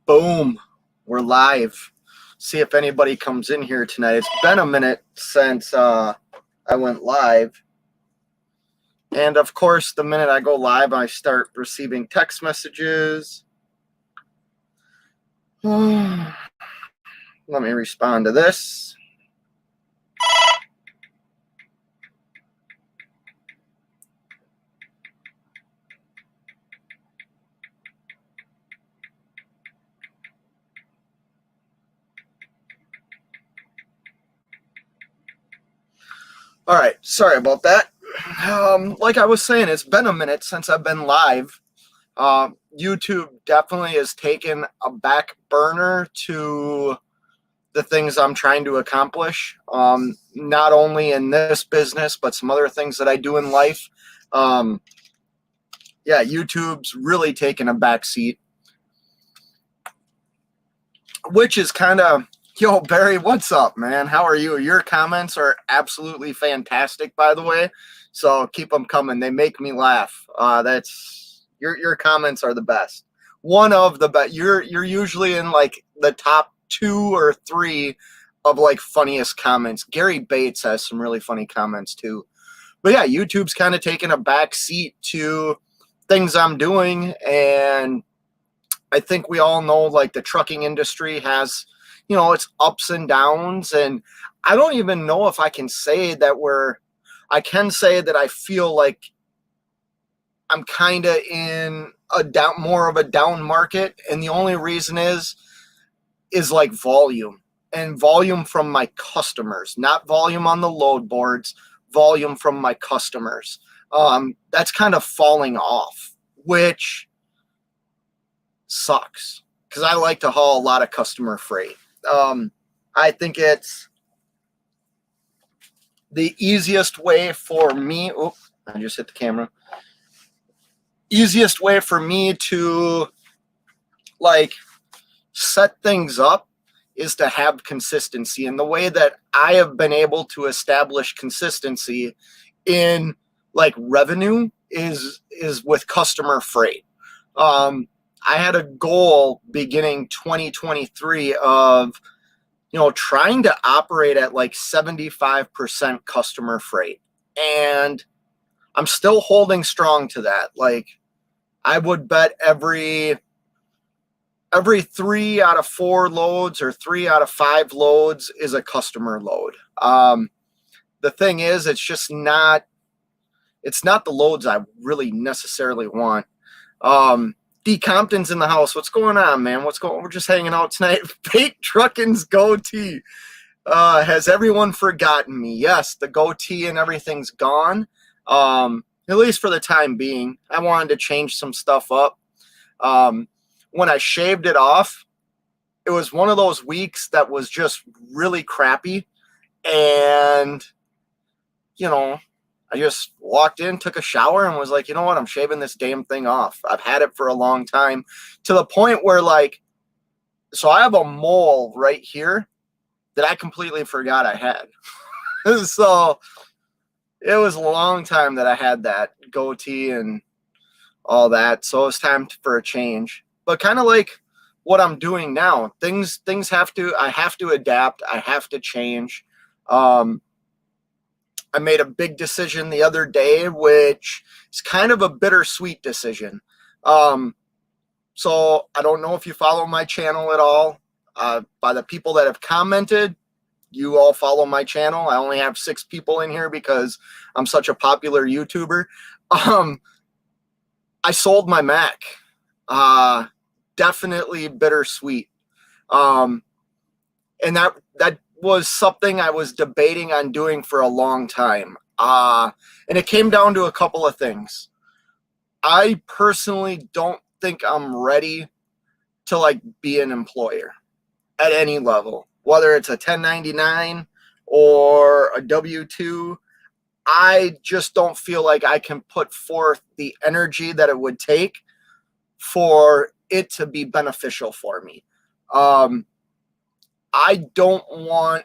Boom. We're live. See if anybody comes in here tonight. It's been a minute since I went live. And of course, the minute I go live, I start receiving text messages. Let me respond to this. All right, sorry about that. Like I was saying, it's been a minute since I've been live. YouTube definitely has taken a back burner to the things I'm trying to accomplish, not only in this business, but some other things that I do in life. YouTube's really taken a back seat, which is kind of, yo, Barry, what's up, man? How are you? Your comments are absolutely fantastic, by the way. So keep them coming. They make me laugh. That's your comments are the best. One of the best. You're usually in like the top 2 or 3 of like funniest comments. Gary Bates has some really funny comments too. But yeah, YouTube's kind of taken a back seat to things I'm doing, and I think we all know like the trucking industry has, its ups and downs, and I don't even know if I can say that I can say that I feel like I'm kind of in more of a down market, and the only reason is like volume, and volume from my customers, not volume on the load boards, volume from my customers. That's kind of falling off, which sucks because I like to haul a lot of customer freight. I think it's the easiest way for me. Oh, I just hit the camera. Easiest way for me to like set things up is to have consistency. And the way that I have been able to establish consistency in like revenue is with customer freight. I had a goal beginning 2023 of, trying to operate at like 75% customer freight. And I'm still holding strong to that. Like I would bet every 3 out of 4 loads or 3 out of 5 loads is a customer load. The thing is, it's not the loads I really necessarily want. D Compton's in the house. What's going on, man? We're just hanging out tonight. Fake Trucking's goatee. Has everyone forgotten me? Yes, the goatee and everything's gone. At least for the time being. I wanted to change some stuff up. When I shaved it off, it was one of those weeks that was just really crappy. And, I just walked in, took a shower, and was like, you know what? I'm shaving this damn thing off. I've had it for a long time, to the point where so I have a mole right here that I completely forgot I had. So it was a long time that I had that goatee and all that. So it's time for a change. But kind of like what I'm doing now, I have to adapt. I have to change. I made a big decision the other day, which is kind of a bittersweet decision. So I don't know if you follow my channel at all. By the people that have commented, you all follow my channel. I only have 6 people in here because I'm such a popular YouTuber. I sold my Mac. Definitely bittersweet. And that was something I was debating on doing for a long time. And it came down to a couple of things. I personally don't think I'm ready to be an employer at any level, whether it's a 1099 or a W-2. I just don't feel like I can put forth the energy that it would take for it to be beneficial for me. I don't want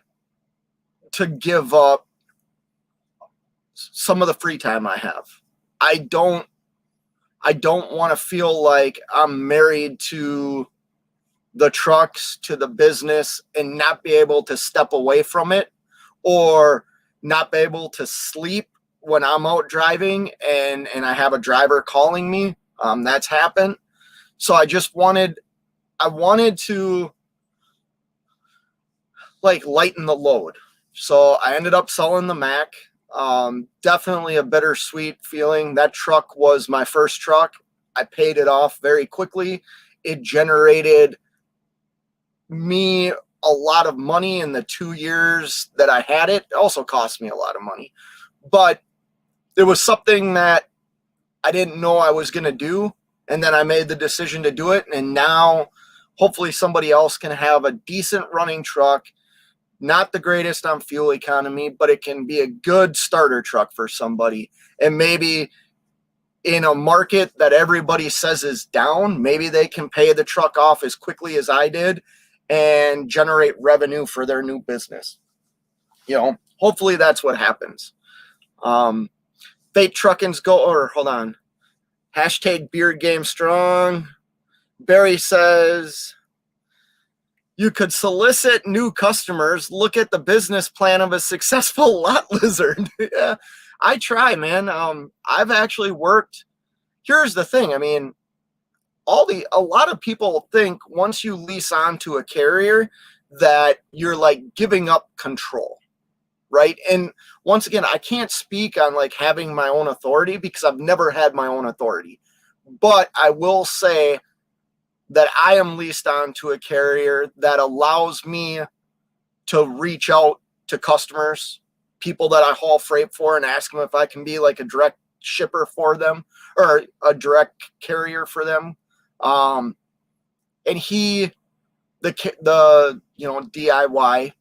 to give up some of the free time I have. I don't want to feel like I'm married to the trucks to the business and not be able to step away from it, or not be able to sleep when I'm out driving and I have a driver calling me. That's happened. So I wanted to like lighten the load. So I ended up selling the Mac. Definitely a bittersweet feeling. That truck was my first truck. I paid it off very quickly. It generated me a lot of money in the 2 years that I had it. It also cost me a lot of money, but it was something that I didn't know I was going to do. And then I made the decision to do it. And now hopefully somebody else can have a decent running truck. Not the greatest on fuel economy, but it can be a good starter truck for somebody. And maybe in a market that everybody says is down, maybe they can pay the truck off as quickly as I did and generate revenue for their new business. You know, hopefully that's what happens. Fate Trucking's go, or hold on. Hashtag Beard Game Strong. Barry says, you could solicit new customers. Look at the business plan of a successful lot lizard. Yeah, I try, man. I've actually worked. Here's the thing. I mean, a lot of people think once you lease onto a carrier that you're like giving up control, right? And once again, I can't speak on like having my own authority because I've never had my own authority. But I will say that I am leased on to a carrier that allows me to reach out to customers, people that I haul freight for, and ask them if I can be like a direct shipper for them or a direct carrier for them. And the DIY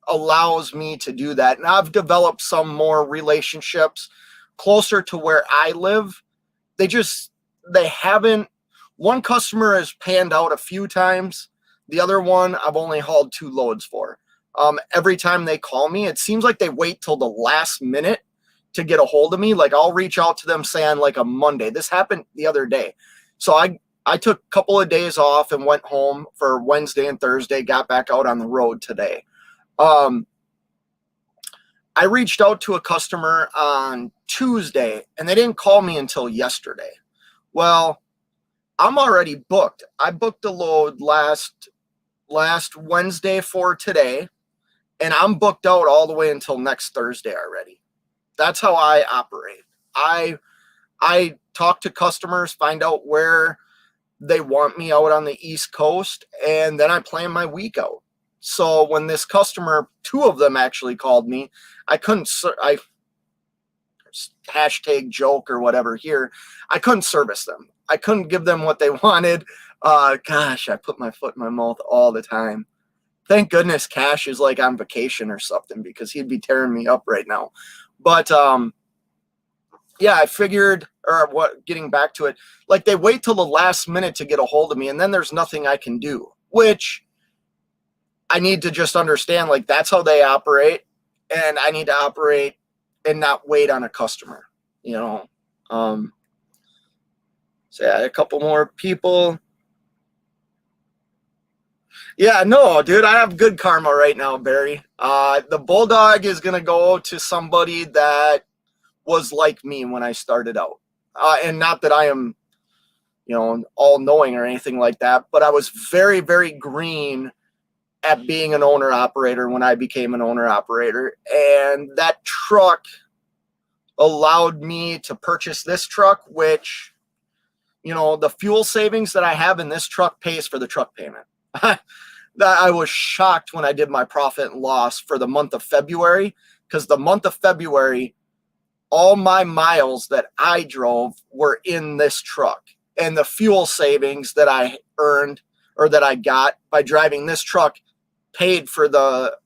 allows me to do that. And I've developed some more relationships closer to where I live. They haven't. One customer has panned out a few times. The other one I've only hauled 2 loads for. Every time they call me, it seems like they wait till the last minute to get a hold of me. Like I'll reach out to them, say on like a Monday. This happened the other day. So I took a couple of days off and went home for Wednesday and Thursday, got back out on the road today. I reached out to a customer on Tuesday and they didn't call me until yesterday. Well, I'm already booked. I booked a load last Wednesday for today, and I'm booked out all the way until next Thursday already. That's how I operate. I talk to customers, find out where they want me out on the East Coast, and then I plan my week out. So when this customer, 2 of them actually called me, I hashtag joke or whatever here, I couldn't service them. I couldn't give them what they wanted. Gosh, I put my foot in my mouth all the time. Thank goodness Cash is like on vacation or something because he'd be tearing me up right now. But yeah, I figured, getting back to it, like they wait till the last minute to get a hold of me and then there's nothing I can do, which I need to just understand, like that's how they operate and I need to operate and not wait on a customer, you know. So yeah, a couple more people. Yeah, no, dude, I have good karma right now, Barry. The Bulldog is going to go to somebody that was like me when I started out. And not that I am, all knowing or anything like that, but I was very, very green at being an owner operator when I became an owner operator. And that truck allowed me to purchase this truck, which, the fuel savings that I have in this truck pays for the truck payment. That I was shocked when I did my profit and loss for the month of February, because the month of February, all my miles that I drove were in this truck, and the fuel savings that I earned or that I got by driving this truck paid for the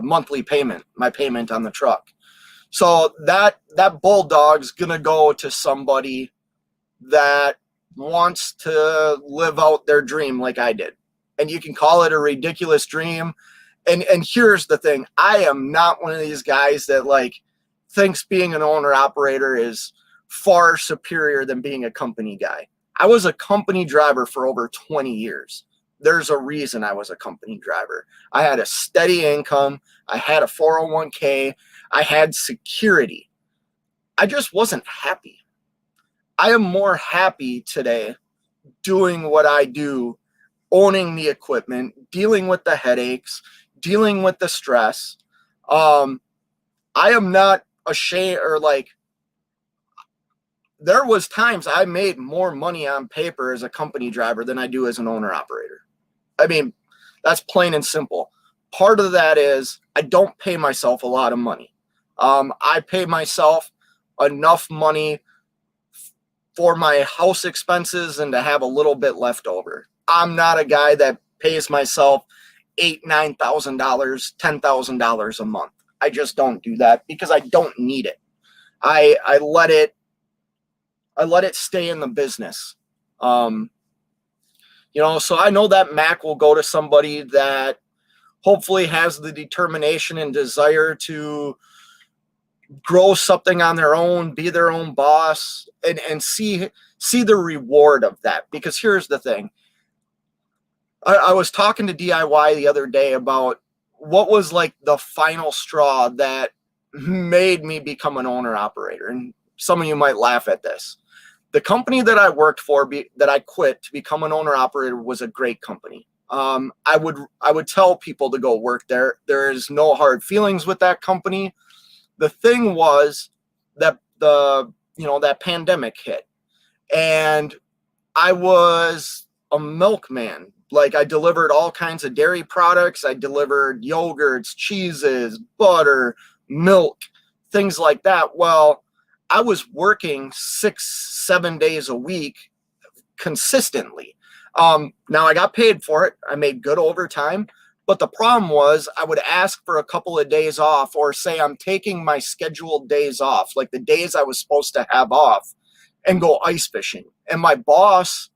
monthly payment, my payment on the truck. So that Bulldog's gonna go to somebody that wants to live out their dream like I did. And you can call it a ridiculous dream. And here's the thing. I am not one of these guys that like thinks being an owner operator is far superior than being a company guy. I was a company driver for over 20 years. There's a reason I was a company driver. I had a steady income. I had a 401k. I had security. I just wasn't happy. I am more happy today doing what I do, owning the equipment, dealing with the headaches, dealing with the stress. I am not ashamed, or like, there was times I made more money on paper as a company driver than I do as an owner operator. I mean, that's plain and simple. Part of that is I don't pay myself a lot of money. I pay myself enough money for my house expenses and to have a little bit left over. I'm not a guy that pays myself $8,000, $9,000, $10,000 a month. I just don't do that because I don't need it. I let it stay in the business. So I know that Mac will go to somebody that hopefully has the determination and desire to grow something on their own, be their own boss, and see the reward of that. Because here's the thing. I was talking to DIY the other day about what was like the final straw that made me become an owner operator. And some of you might laugh at this. The company that I worked for, that I quit to become an owner operator, was a great company. I would tell people to go work there. There is no hard feelings with that company. The thing was that that pandemic hit, and I was a milkman. Like, I delivered all kinds of dairy products. I delivered yogurts, cheeses, butter, milk, things like that. Well, I was working 6-7 days a week consistently. Now I got paid for it. I made good overtime. But the problem was I would ask for a couple of days off, or say I'm taking my scheduled days off, like the days I was supposed to have off, and go ice fishing. And my boss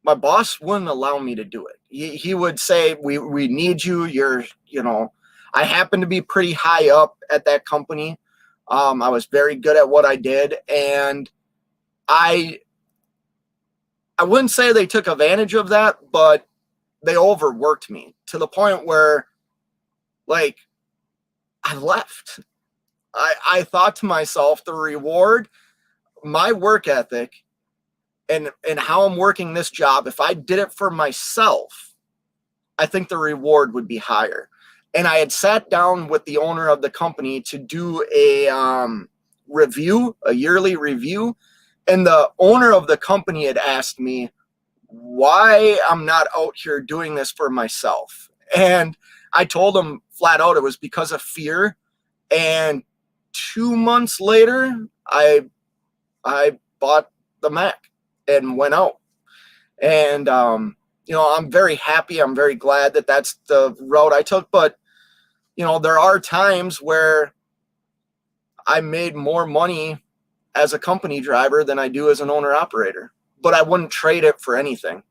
wouldn't allow me to do it. He would say, we need you. I happened to be pretty high up at that company. I was very good at what I did. And I wouldn't say they took advantage of that, but they overworked me to the point where, like, I left. I thought to myself, the reward, my work ethic, and how I'm working this job, if I did it for myself, I think the reward would be higher. And I had sat down with the owner of the company to do a yearly review. And the owner of the company had asked me why I'm not out here doing this for myself. And I told him flat out it was because of fear. And 2 months later, I bought the Mac and went out. And, I'm very happy. I'm very glad that that's the route I took. But, there are times where I made more money as a company driver than I do as an owner operator. But I wouldn't trade it for anything.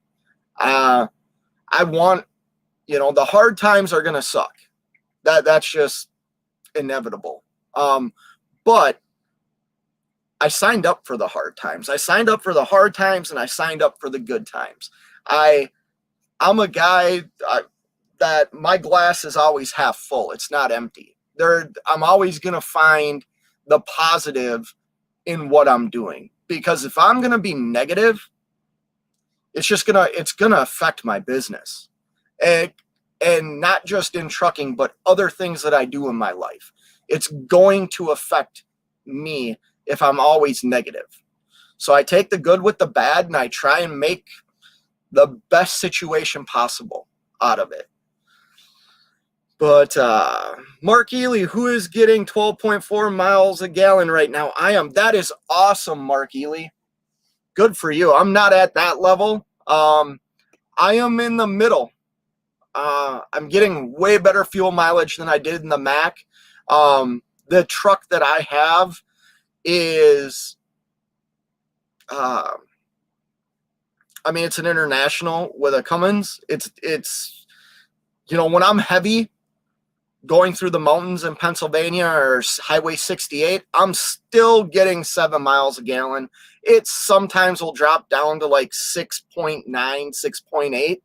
I want, the hard times are going to suck. That's just inevitable. But I signed up for the hard times. I signed up for the hard times, and I signed up for the good times. I'm a guy that my glass is always half full. It's not empty. I'm always going to find the positive in what I'm doing, because if I'm going to be negative, it's going to affect my business, and not just in trucking, but other things that I do in my life. It's going to affect me if I'm always negative. So I take the good with the bad, and I try and make the best situation possible out of it. But Mark Ely, who is getting 12.4 miles a gallon right now? I am. That is awesome, Mark Ely. Good for you. I'm not at that level. I am in the middle. I'm getting way better fuel mileage than I did in the Mac. The truck that I have is, it's an International with a Cummins. It's when I'm heavy, going through the mountains in Pennsylvania or Highway 68, I'm still getting 7 miles a gallon. It sometimes will drop down to like 6.9, 6.8.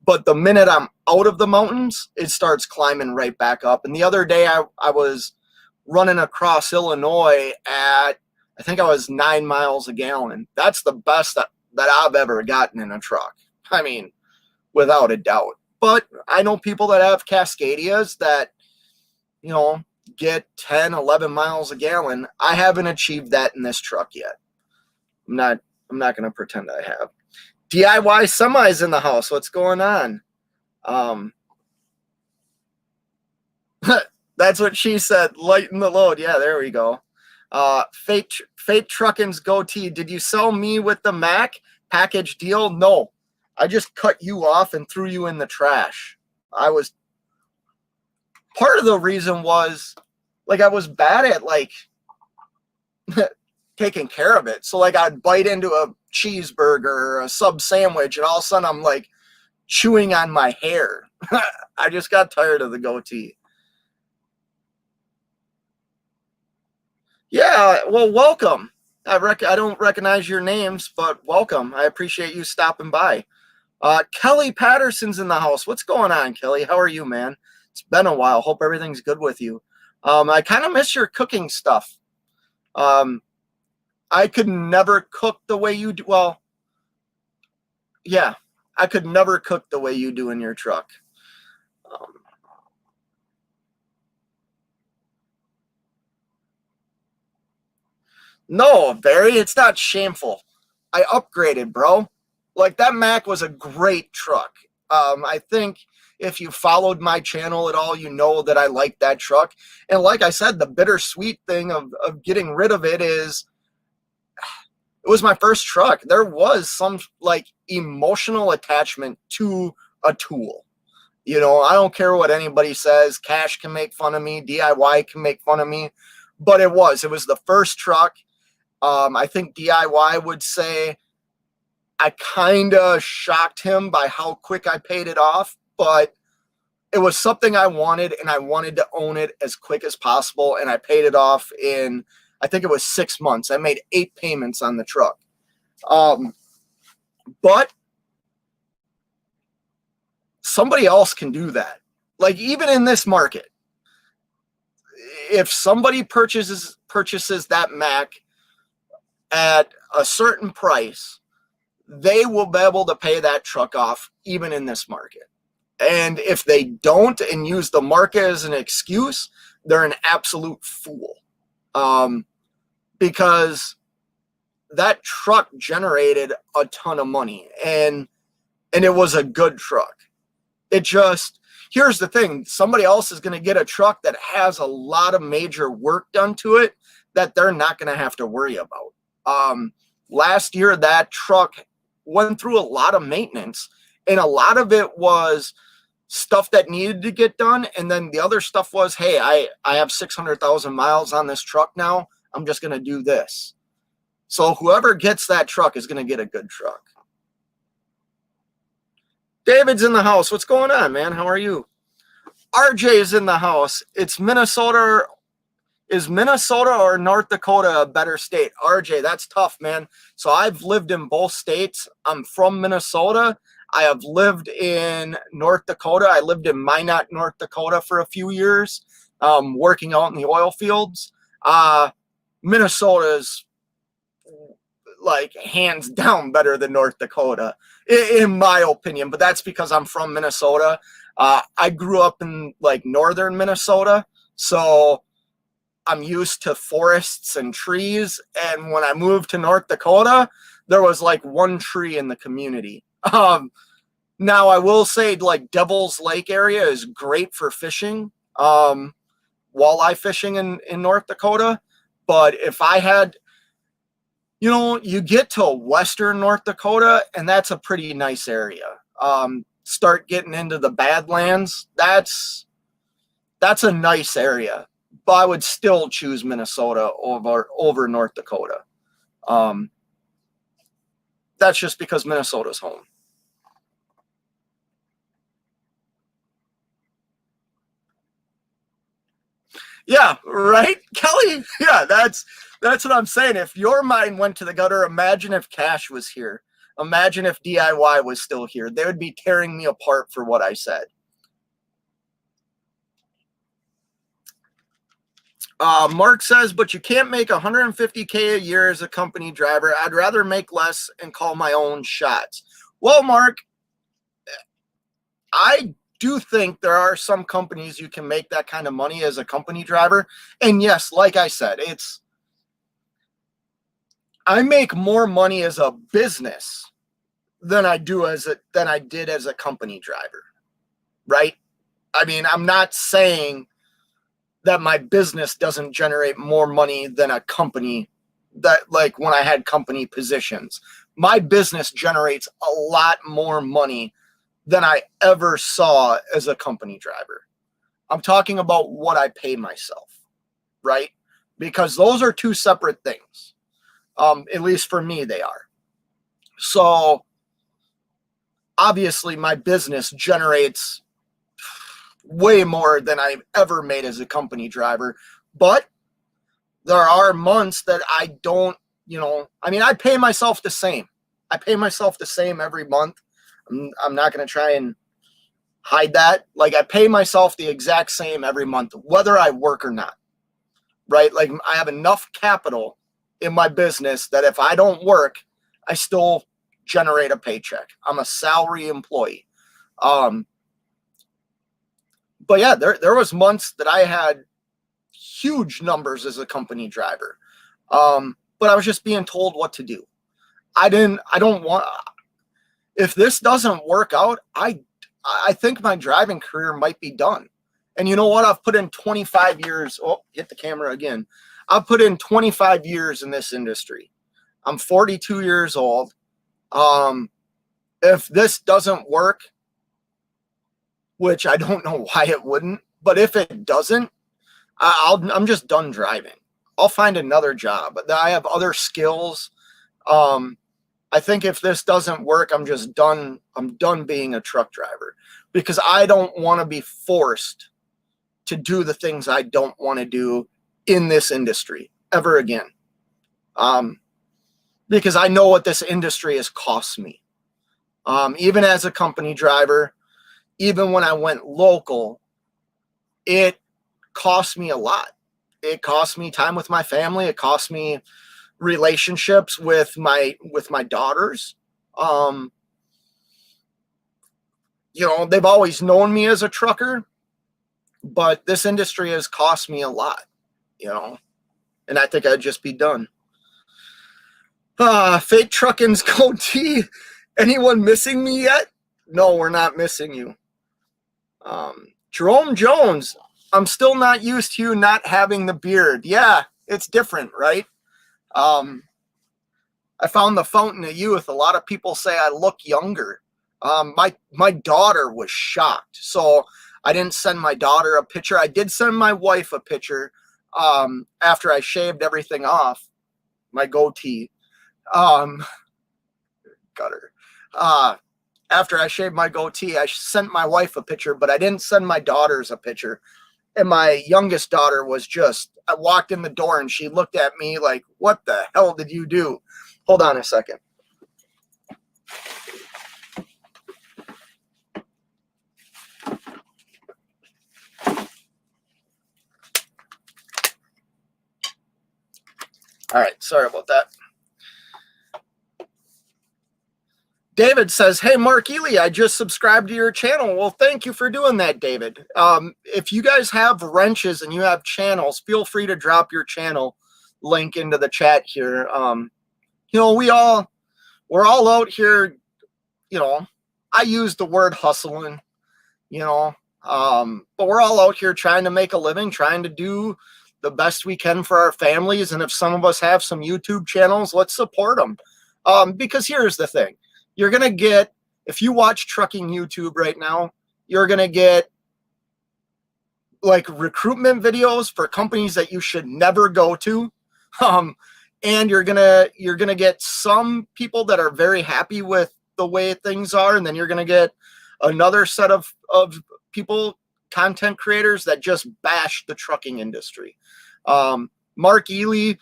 But the minute I'm out of the mountains, it starts climbing right back up. And the other day I was running across Illinois at, I think I was 9 miles a gallon. That's the best that I've ever gotten in a truck. I mean, without a doubt. But I know people that have Cascadias that, you know, get 10, 11 miles a gallon. I haven't achieved that in this truck yet. I'm not going to pretend I have. DIY semis in the house. What's going on? That's what she said. Lighten the load. Yeah, there we go. Fate Truckin's goatee. Did you sell me with the Mac package deal? No. I just cut you off and threw you in the trash. Part of the reason was, like, I was bad at, like, taking care of it. So, like, I'd bite into a cheeseburger or a sub sandwich, and all of a sudden I'm, like, chewing on my hair. I just got tired of the goatee. Yeah, well, welcome. I don't recognize your names, but welcome. I appreciate you stopping by. Kelly Patterson's in the house. What's going on, Kelly? How are you, man? It's been a while. Hope everything's good with you. I kind of miss your cooking stuff. I could never cook the way you do. Well, yeah, I could never cook the way you do in your truck. No, Barry, it's not shameful. I upgraded, bro. Like, that Mac was a great truck. I think if you followed my channel at all, you know that I like that truck. And like I said, the bittersweet thing of getting rid of it is, it was my first truck. There was some, like, emotional attachment to a tool. You know, I don't care what anybody says. Cash can make fun of me. DIY can make fun of me. But it was the first truck. I think DIY would say I kind of shocked him by how quick I paid it off, but it was something I wanted, and I wanted to own it as quick as possible, and I paid it off in, I think it was 6 months. I made 8 payments on the truck. But somebody else can do that. Like, even in this market, if somebody purchases that Mac at a certain price, they will be able to pay that truck off even in this market. And if they don't and use the market as an excuse, they're an absolute fool. Because that truck generated a ton of money, and it was a good truck. It just, here's the thing, somebody else is going to get a truck that has a lot of major work done to it that they're not going to have to worry about. Last year, that truck went through a lot of maintenance, and a lot of it was stuff that needed to get done. And then the other stuff was, hey, I have 600,000 miles on this truck now. I'm just going to do this. So whoever gets that truck is going to get a good truck. David's in the house. What's going on, man? How are you? RJ is in the house. It's Minnesota. Is Minnesota or North Dakota a better state? RJ, that's tough, man. So I've lived in both states. I'm from Minnesota. I have lived in North Dakota. I lived in Minot, North Dakota for a few years, working out in the oil fields. Minnesota's, like, hands down better than North Dakota, in my opinion. But that's because I'm from Minnesota. I grew up in, like, northern Minnesota, so I'm used to forests and trees. And when I moved to North Dakota, there was like one tree in the community. Now I will say, like, Devil's Lake area is great for fishing, walleye fishing in North Dakota. But if I had, you get to western North Dakota, and that's a pretty nice area. Start getting into the Badlands, that's a nice area. But I would still choose Minnesota over North Dakota. That's just because Minnesota's home. See? Yeah, that's what I'm saying. If your mind went to the gutter, imagine if Cash was here. Imagine if DIY was still here. They would be tearing me apart for what I said. Mark says, but you can't make $150K a year as a company driver. I'd rather make less and call my own shots. Well, Mark, I do think there are some companies you can make that kind of money as a company driver. And yes, like I said, I make more money as a business than I did as a company driver. Right? I mean, I'm not saying that my business doesn't generate more money than a company that, like, when I had company positions. My business generates a lot more money than I ever saw as a company driver. I'm talking about what I pay myself, right? Because those are two separate things. At least for me, they are. So obviously my business generates way more than I've ever made as a company driver. But there are months that I don't, I mean, I pay myself the same. I pay myself the same every month. I'm not going to try and hide that. Like, I pay myself the exact same every month, whether I work or not, right? Like, I have enough capital in my business that if I don't work, I still generate a paycheck. I'm a salary employee. But yeah, there was months that I had huge numbers as a company driver. But I was just being told what to do. If this doesn't work out, I think my driving career might be done. And you know what? I've put in 25 years. Oh, hit the camera again. I've put in 25 years in this industry. I'm 42 years old. If this doesn't work, which I don't know why it wouldn't, but if it doesn't, I'm just done driving. I'll find another job. I have other skills. I think if this doesn't work, I'm just done. I'm done being a truck driver, because I don't want to be forced to do the things I don't want to do in this industry ever again. Because I know what this industry has cost me. Even as a company driver, even when I went local, it cost me a lot. It cost me time with my family. It cost me relationships with my daughters. They've always known me as a trucker, but this industry has cost me a lot, and I think I'd just be done. Fake Trucking's goatee. Anyone missing me yet? No, we're not missing you. Jerome Jones, I'm still not used to you not having the beard. Yeah, it's different, right? I found the fountain of youth. A lot of people say I look younger. My daughter was shocked, so I didn't send my daughter a picture. I did send my wife a picture after I shaved everything off, my goatee. Gutter. After I shaved my goatee, I sent my wife a picture, but I didn't send my daughters a picture. And my youngest daughter was I walked in the door and she looked at me like, what the hell did you do? Hold on a second. All right, sorry about that. David says, hey, Mark Ely, I just subscribed to your channel. Well, thank you for doing that, David. If you guys have wrenches and you have channels, feel free to drop your channel link into the chat here. We're all out here, I use the word hustling, but we're all out here trying to make a living, trying to do the best we can for our families. And if some of us have some YouTube channels, let's support them. Because here's the thing. You're going to get, if you watch trucking YouTube right now, you're going to get like recruitment videos for companies that you should never go to. And you're going to get some people that are very happy with the way things are. And then you're going to get another set of people, content creators that just bash the trucking industry. Mark Ely,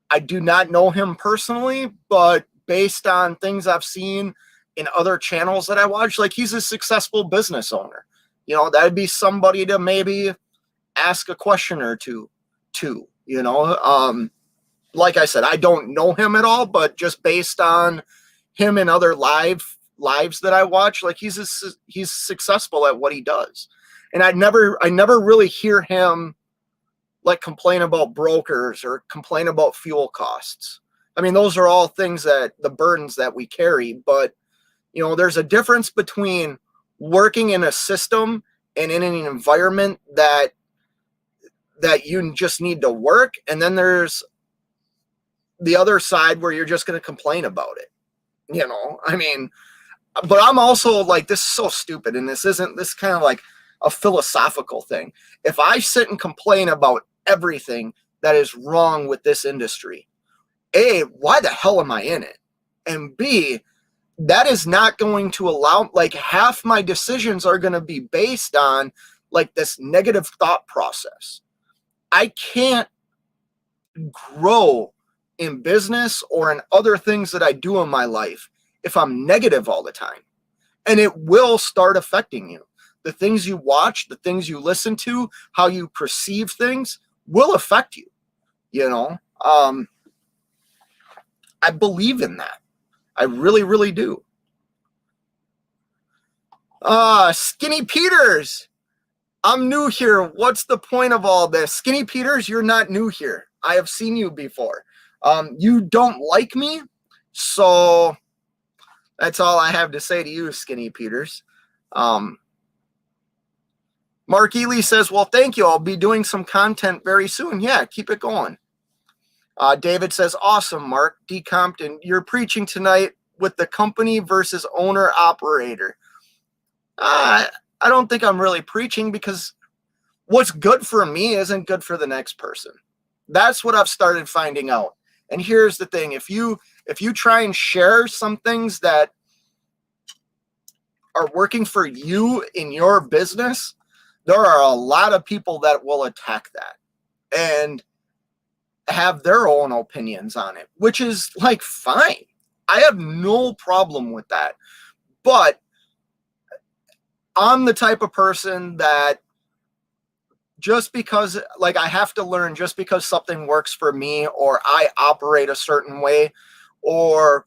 I do not know him personally, but based on things I've seen in other channels that I watch, like he's a successful business owner. You know, that'd be somebody to maybe ask a question or two to, you know. Like I said, I don't know him at all, but just based on him and other lives that I watch, like he's successful at what he does. And I never really hear him like complain about brokers or complain about fuel costs. I mean, those are all things that the burdens that we carry, but you know, there's a difference between working in a system and in an environment that you just need to work, and then there's the other side where you're just going to complain about it. You know, I mean, but I'm also like, this is so stupid, and this is kind of like a philosophical thing. If I sit and complain about everything that is wrong with this industry, A, why the hell am I in it? And B, that is not going to allow, like, half my decisions are going to be based on like this negative thought process. I can't grow in business or in other things that I do in my life if I'm negative all the time. And it will start affecting you. The things you watch, the things you listen to, how you perceive things will affect you. You know, I believe in that. I really, really do. Skinny Peters, I'm new here. What's the point of all this? Skinny Peters, you're not new here. I have seen you before. You don't like me, so that's all I have to say to you, Skinny Peters. Mark Ely says, well, thank you. I'll be doing some content very soon. Yeah, keep it going. David says, awesome, Mark. D. Compton, you're preaching tonight with the company versus owner-operator. I don't think I'm really preaching, because what's good for me isn't good for the next person. That's what I've started finding out. And here's the thing. If you try and share some things that are working for you in your business, there are a lot of people that will attack that and have their own opinions on it, which is like fine. I have no problem with that. But I'm the type of person that just because, like, I have to learn, just because something works for me or I operate a certain way, or,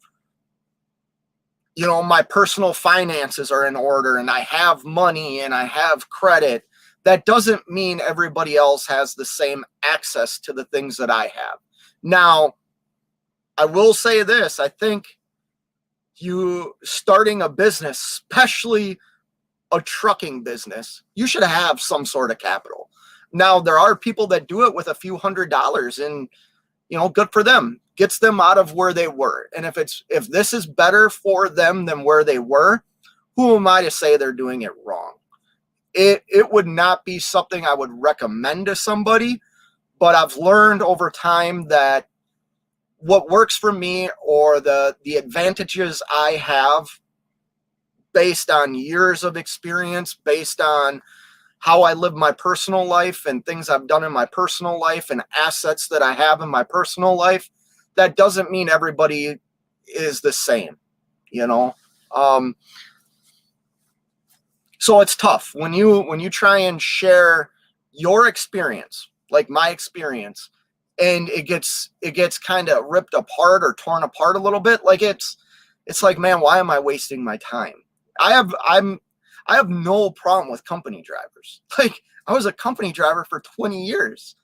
you know, my personal finances are in order and I have money and I have credit, that doesn't mean everybody else has the same access to the things that I have. Now, I will say this. I think you starting a business, especially a trucking business, you should have some sort of capital. Now, there are people that do it with a few $100s, and, you know, good for them. Gets them out of where they were. And if this is better for them than where they were, who am I to say they're doing it wrong? It would not be something I would recommend to somebody, but I've learned over time that what works for me, or the advantages I have based on years of experience, based on how I live my personal life and things I've done in my personal life and assets that I have in my personal life, that doesn't mean everybody is the same, you know? So it's tough when you try and share your experience, like my experience, and it gets kind of ripped apart or torn apart a little bit. Like it's like, man, why am I wasting my time? I have no problem with company drivers. Like, I was a company driver for 20 years.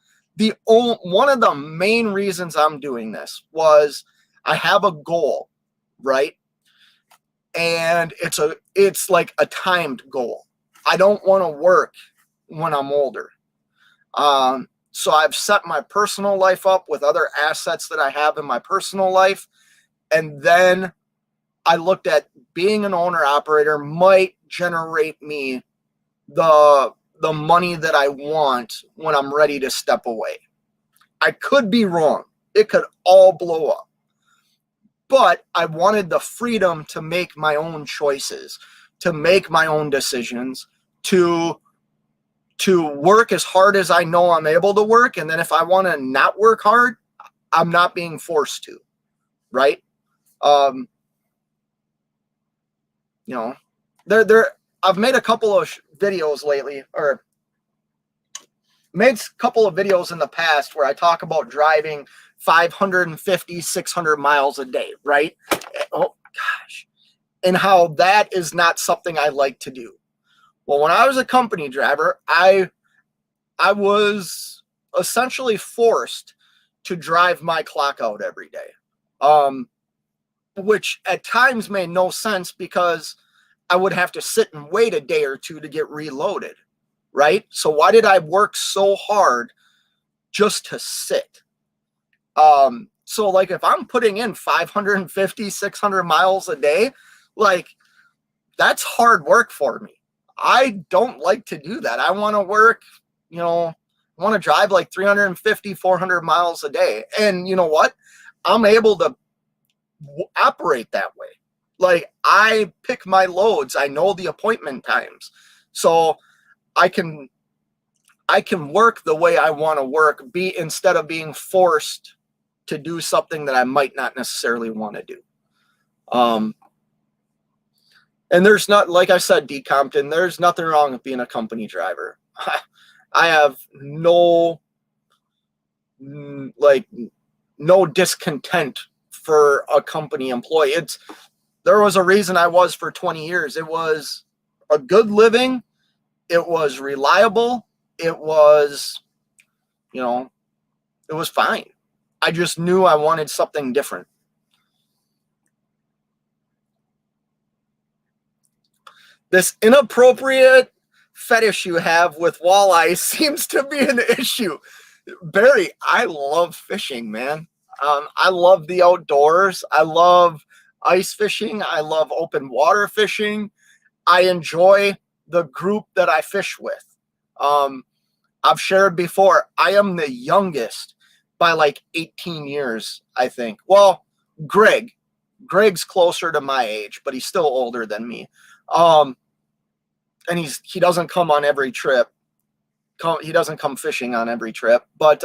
One of the main reasons I'm doing this was I have a goal, right? And it's like a timed goal. I don't want to work when I'm older. So I've set my personal life up with other assets that I have in my personal life. And then I looked at being an owner operator might generate me the money that I want when I'm ready to step away. I could be wrong. It could all blow up. But I wanted the freedom to make my own choices, to make my own decisions, to to work as hard as I know I'm able to work. And then if I want to not work hard, I'm not being forced to, right? You know, I've made a couple of videos lately, or made a couple of videos in the past where I talk about driving 550, 600 miles a day, right? Oh gosh. And how that is not something I like to do. Well, when I was a company driver, I was essentially forced to drive my clock out every day. Which at times made no sense because I would have to sit and wait a day or two to get reloaded, right? So why did I work so hard just to sit? So like if I'm putting in 550, 600 miles a day, like that's hard work for me. I don't like to do that. I want to work, I want to drive like 350, 400 miles a day. And you know what? I'm able to operate that way. Like I pick my loads. I know the appointment times. So I can work the way I want to work, instead of being forced to do something that I might not necessarily want to do. And there's not, like I said, D. Compton, there's nothing wrong with being a company driver. I have no discontent for a company employee. There was a reason I was for 20 years. It was a good living. It was reliable. It was, it was fine. I just knew I wanted something different. This inappropriate fetish you have with walleye seems to be an issue. Barry, I love fishing, man. I love the outdoors. I love ice fishing. I love open water fishing. I enjoy the group that I fish with. I've shared before, I am the youngest by like 18 years, I think. Well, Greg's closer to my age, but he's still older than me. And he doesn't come on every trip. He doesn't come fishing on every trip, but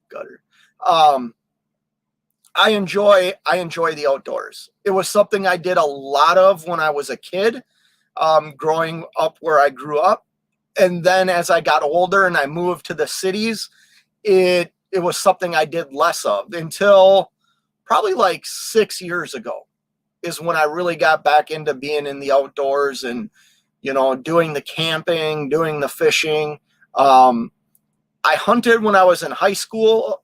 gutter. I enjoy the outdoors. It was something I did a lot of when I was a kid, growing up where I grew up. And then as I got older and I moved to the cities, it was something I did less of until probably like 6 years ago is when I really got back into being in the outdoors and, doing the camping, doing the fishing. I hunted when I was in high school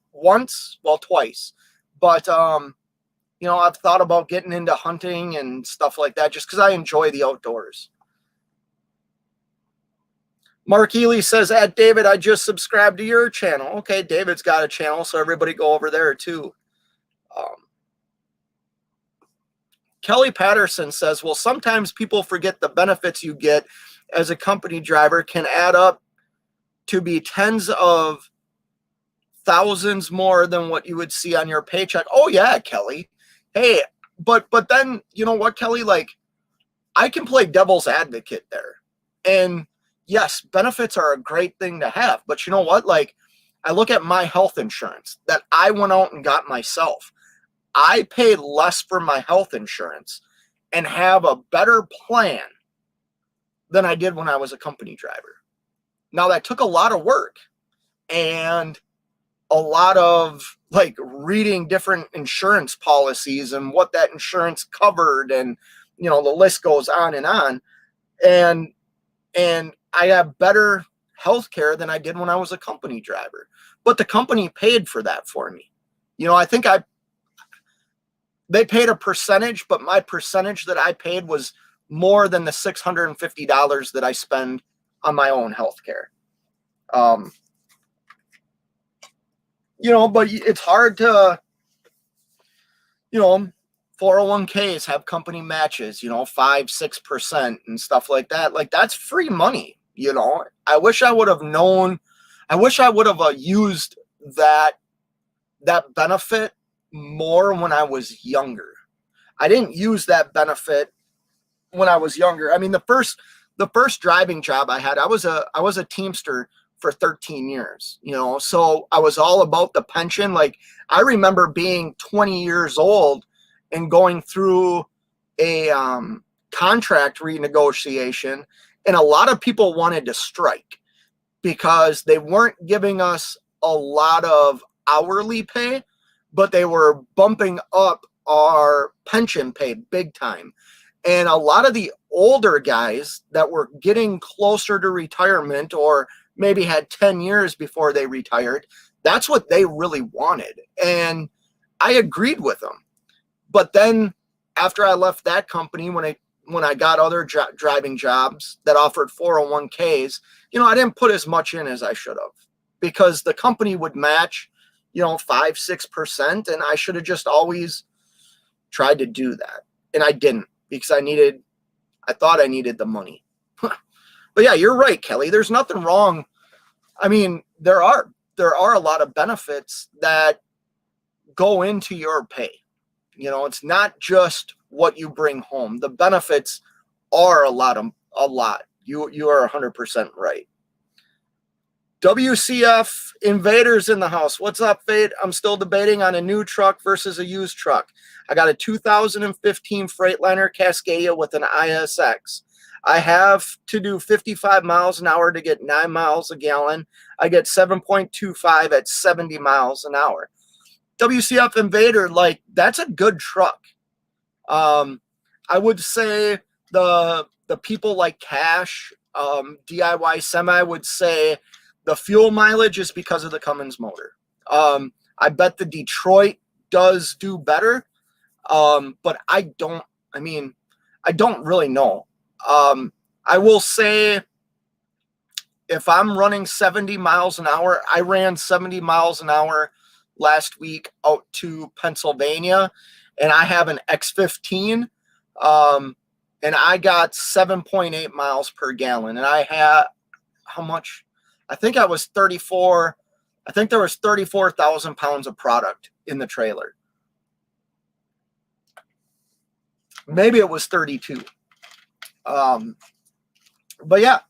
twice. But, I've thought about getting into hunting and stuff like that just because I enjoy the outdoors. Mark Ely says, at David, I just subscribed to your channel. Okay, David's got a channel, so everybody go over there too. Kelly Patterson says, well, sometimes people forget the benefits you get as a company driver can add up to be tens of thousands more than what you would see on your paycheck. Oh yeah, Kelly. Hey, but then you know what, Kelly? Like, I can play devil's advocate there. And yes, benefits are a great thing to have. But you know what? Like, I look at my health insurance that I went out and got myself. I paid less for my health insurance and have a better plan than I did when I was a company driver. Now, that took a lot of work and a lot of like reading different insurance policies and what that insurance covered. And, the list goes on and on. And I have better health care than I did when I was a company driver. But the company paid for that for me. I think they paid a percentage, but my percentage that I paid was more than the $650 that I spend on my own health care. But it's hard to, 401ks have company matches, 5-6% and stuff like that. Like, that's free money. I wish I would have used that benefit more when I was younger. I didn't use that benefit when I was younger. I mean, the the first driving job I had, I was a Teamster for 13 years, you know, so I was all about the pension. Like, I remember being 20 years old and going through a contract renegotiation, and a lot of people wanted to strike because they weren't giving us a lot of hourly pay, but they were bumping up our pension pay big time. And a lot of the older guys that were getting closer to retirement, or maybe had 10 years before they retired, that's what they really wanted. And I agreed with them. But then after I left that company, when I got other driving jobs that offered 401ks, you know, I didn't put as much in as I should have, because the company would match, you know, 5-6%, and I should have just always tried to do that. And I didn't, because I thought I needed the money. But yeah, you're right, Kelly. There's nothing wrong. I mean, there are a lot of benefits that go into your pay. You know, it's not just what you bring home. The benefits are a lot. You are 100% right. WCF Invaders in the house. What's up, Fade? I'm still debating on a new truck versus a used truck. I got a 2015 Freightliner Cascadia with an ISX. I have to do 55 miles an hour to get 9 miles a gallon. I get 7.25 at 70 miles an hour. WCF Invader, like, that's a good truck. I would say the people like Cash, DIY Semi would say the fuel mileage is because of the Cummins motor. I bet the Detroit does do better, but I don't really know. I will say, if I'm running 70 miles an hour, I ran 70 miles an hour last week out to Pennsylvania, and I have an X15, and I got 7.8 miles per gallon, and I had, how much? I think there was 34,000 pounds of product in the trailer. Maybe it was 32. But yeah,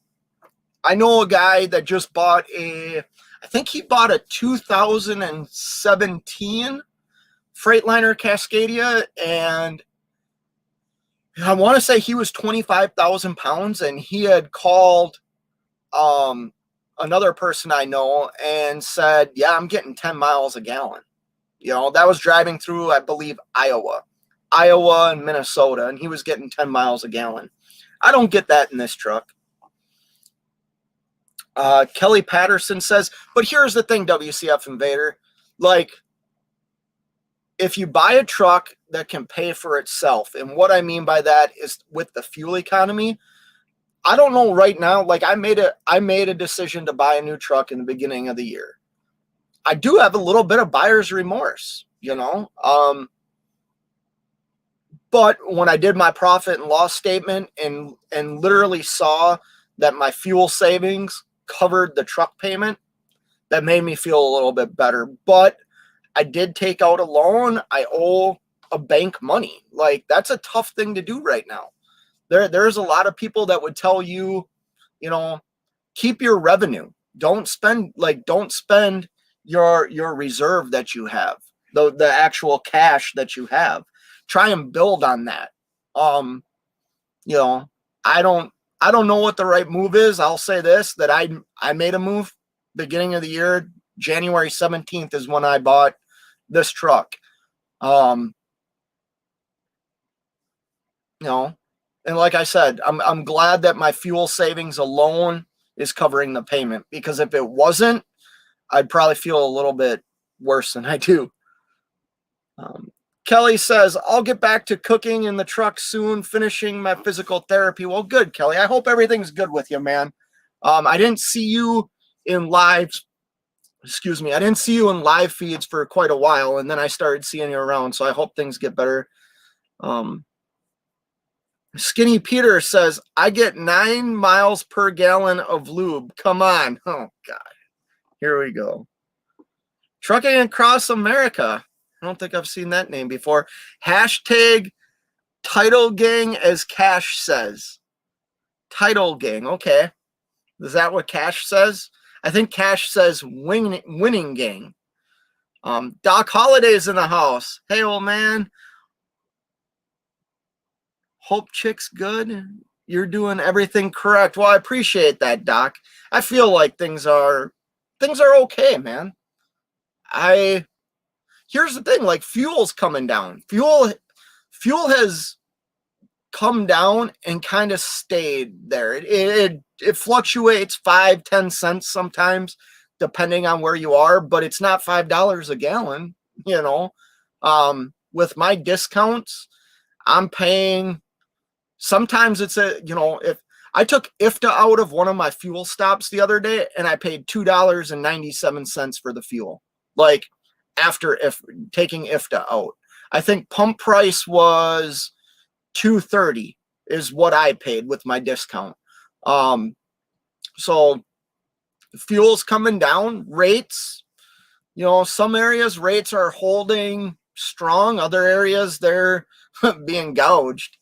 I know a guy that just bought I think he bought a 2017 Freightliner Cascadia, and I want to say he was 25,000 pounds, and he had called another person I know and said, yeah, I'm getting 10 miles a gallon. You know, that was driving through, I believe, Iowa and Minnesota, and he was getting 10 miles a gallon. I don't get that in this truck. Kelly Patterson says, but here's the thing, WCF Invader. Like, if you buy a truck that can pay for itself, and what I mean by that is with the fuel economy, I don't know right now. Like, I made a decision to buy a new truck in the beginning of the year. I do have a little bit of buyer's remorse, you know. But when I did my profit and loss statement and literally saw that my fuel savings covered the truck payment, that made me feel a little bit better. But I did take out a loan. I owe a bank money. Like, that's a tough thing to do right now. There's a lot of people that would tell you, you know, keep your revenue. Don't spend your reserve that you have, the actual cash that you have. Try and build on that. You know, I don't know what the right move is. I'll say this, that I made a move beginning of the year. January 17th is when I bought this truck. You know, and like I said, I'm glad that my fuel savings alone is covering the payment, because if it wasn't, I'd probably feel a little bit worse than I do. Kelly says, I'll get back to cooking in the truck soon, finishing my physical therapy. Well, good, Kelly. I hope everything's good with you, man. I didn't see you in live feeds for quite a while, and then I started seeing you around, so I hope things get better. Skinny Peter says, I get 9 miles per gallon of lube. Come on. Oh, God. Here we go. Trucking Across America. I don't think I've seen that name before. Hashtag Title Gang, as Cash says. Title gang. Okay. Is that what Cash says? I think Cash says winning gang. Doc Holiday's in the house. Hey, old man. Hope Chick's good. You're doing everything correct. Well, I appreciate that, Doc. I feel like things are okay, man. Here's the thing, like fuel's coming down. Fuel has come down and kind of stayed there. It fluctuates 5-10 cents sometimes, depending on where you are, but it's not $5 a gallon. With my discounts, I'm paying. Sometimes it's if I took IFTA out of one of my fuel stops the other day, and I paid $2.97 for the fuel. Like after taking IFTA out, I think pump price was $2.30 is what I paid with my discount. So fuel's coming down. Rates, some areas rates are holding strong. Other areas they're being gouged.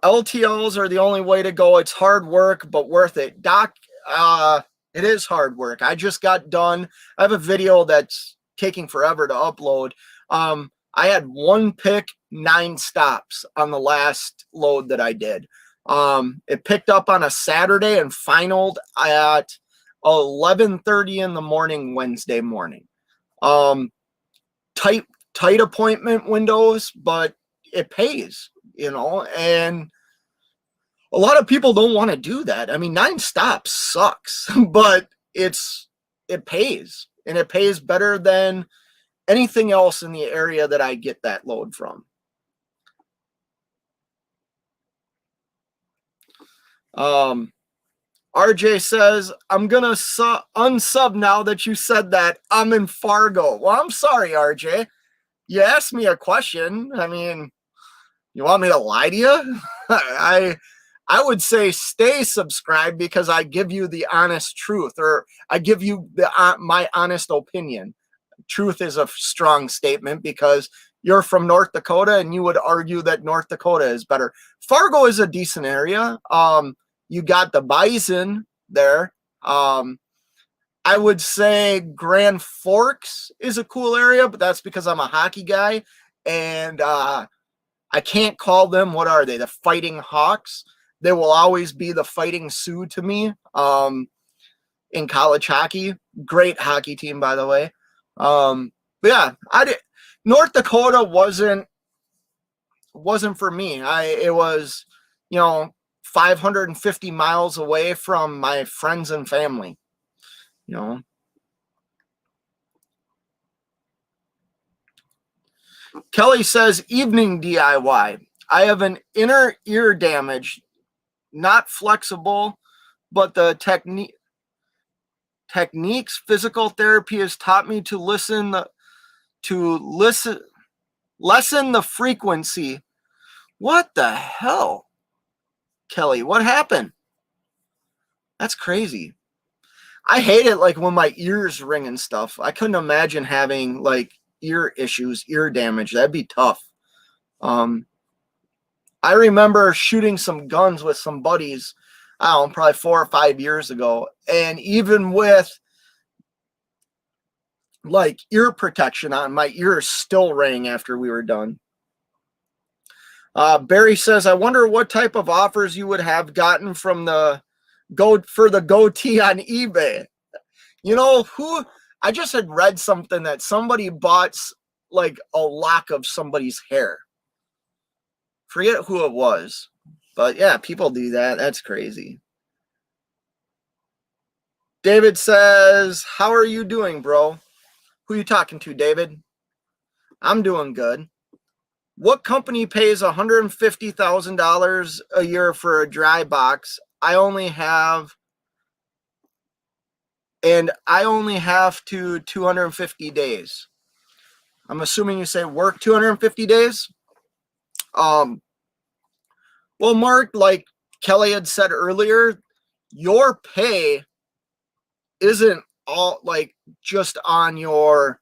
LTOs are the only way to go. It's hard work, but worth it. Doc, it is hard work. I just got done. I have a video that's taking forever to upload. I had 1 pick, 9 stops on the last load that I did. It picked up on a Saturday and finaled at 11:30 in the morning, Wednesday morning. Tight appointment windows, but it pays, and a lot of people don't want to do that. I mean, 9 stops sucks, but it pays, and it pays better than anything else in the area that I get that load from. RJ says, I'm going to unsub now that you said that. I'm in Fargo. Well, I'm sorry, RJ. You asked me a question. I mean, you want me to lie to you? I would say stay subscribed because I give you the honest truth, or I give you my honest opinion. Truth is a strong statement because you're from North Dakota and you would argue that North Dakota is better. Fargo is a decent area. You got the Bison there. I would say Grand Forks is a cool area, but that's because I'm a hockey guy and I can't call them, what are they? The Fighting Hawks. They will always be the Fighting Sioux to me. In college hockey, great hockey team, by the way. But yeah, North Dakota wasn't for me. It was, 550 miles away from my friends and family. Kelly says, evening DIY. I have an inner ear damage, not flexible, but the techniques physical therapy has taught me to lessen the frequency. What the hell, Kelly? What happened? That's crazy. I hate it, like when my ears ring and stuff. I couldn't imagine having like ear issues, ear damage. That'd be tough. I remember shooting some guns with some buddies, I don't know, probably 4 or 5 years ago. And even with like ear protection on, my ears still rang after we were done. Barry says, I wonder what type of offers you would have gotten from the goatee on eBay. I just had read something that somebody bought like a lock of somebody's hair. Forget who it was, but yeah, people do that. That's crazy. David says, how are you doing, bro? Who you talking to, David? I'm doing good. What company pays $150,000 a year for a dry box? I only have to 250 days. I'm assuming you say work 250 days. Well, Mark, like Kelly had said earlier, your pay isn't all like just on your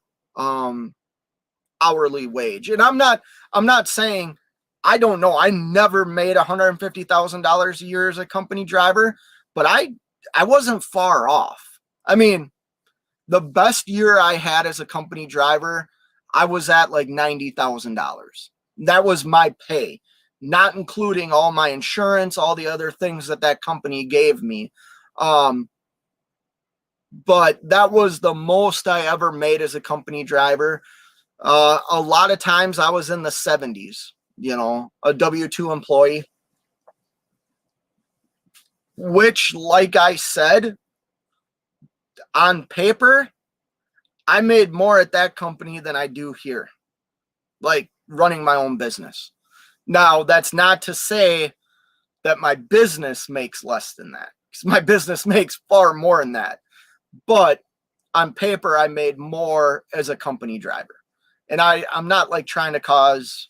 hourly wage. And I'm not saying I don't know. I never made $150,000 a year as a company driver, but I wasn't far off. I mean, the best year I had as a company driver, I was at like $90,000. That was my pay, not including all my insurance, all the other things that company gave me. But that was the most I ever made as a company driver. A lot of times I was in the 70s, a W-2 employee, which, like I said, on paper, I made more at that company than I do here, like running my own business. Now, that's not to say that my business makes less than that, because my business makes far more than that. But on paper, I made more as a company driver. And I'm not like trying to cause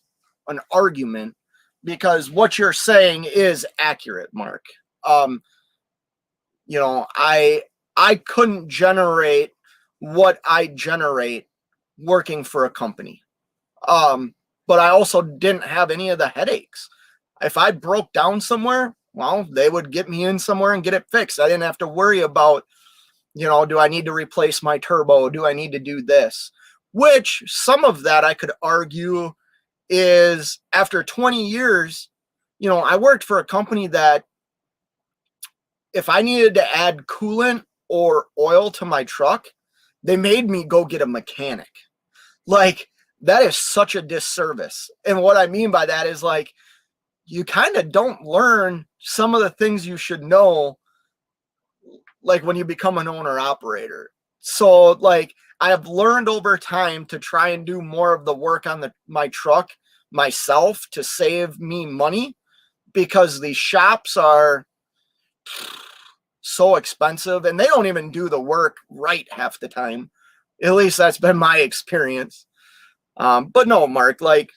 an argument, because what you're saying is accurate, Mark. I couldn't generate what I generate working for a company. But I also didn't have any of the headaches. If I broke down somewhere, well, they would get me in somewhere and get it fixed. I didn't have to worry about, do I need to replace my turbo? Do I need to do this? Which some of that I could argue is after 20 years, I worked for a company that if I needed to add coolant or oil to my truck, they made me go get a mechanic. Like, that is such a disservice. And what I mean by that is, like, you kind of don't learn some of the things you should know, like when you become an owner operator. So, like, I have learned over time to try and do more of the work on my truck myself to save me money, because these shops are so expensive and they don't even do the work right half the time. At least that's been my experience. But no, Mark, like,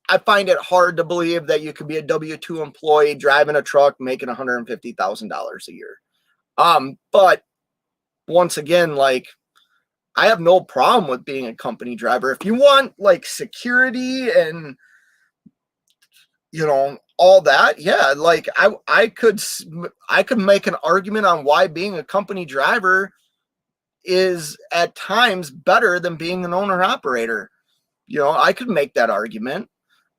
I find it hard to believe that you could be a W-2 employee driving a truck making $150,000 a year. But once again, like, I have no problem with being a company driver. If you want like security and, all that, yeah, like I could make an argument on why being a company driver is at times better than being an owner operator. I could make that argument,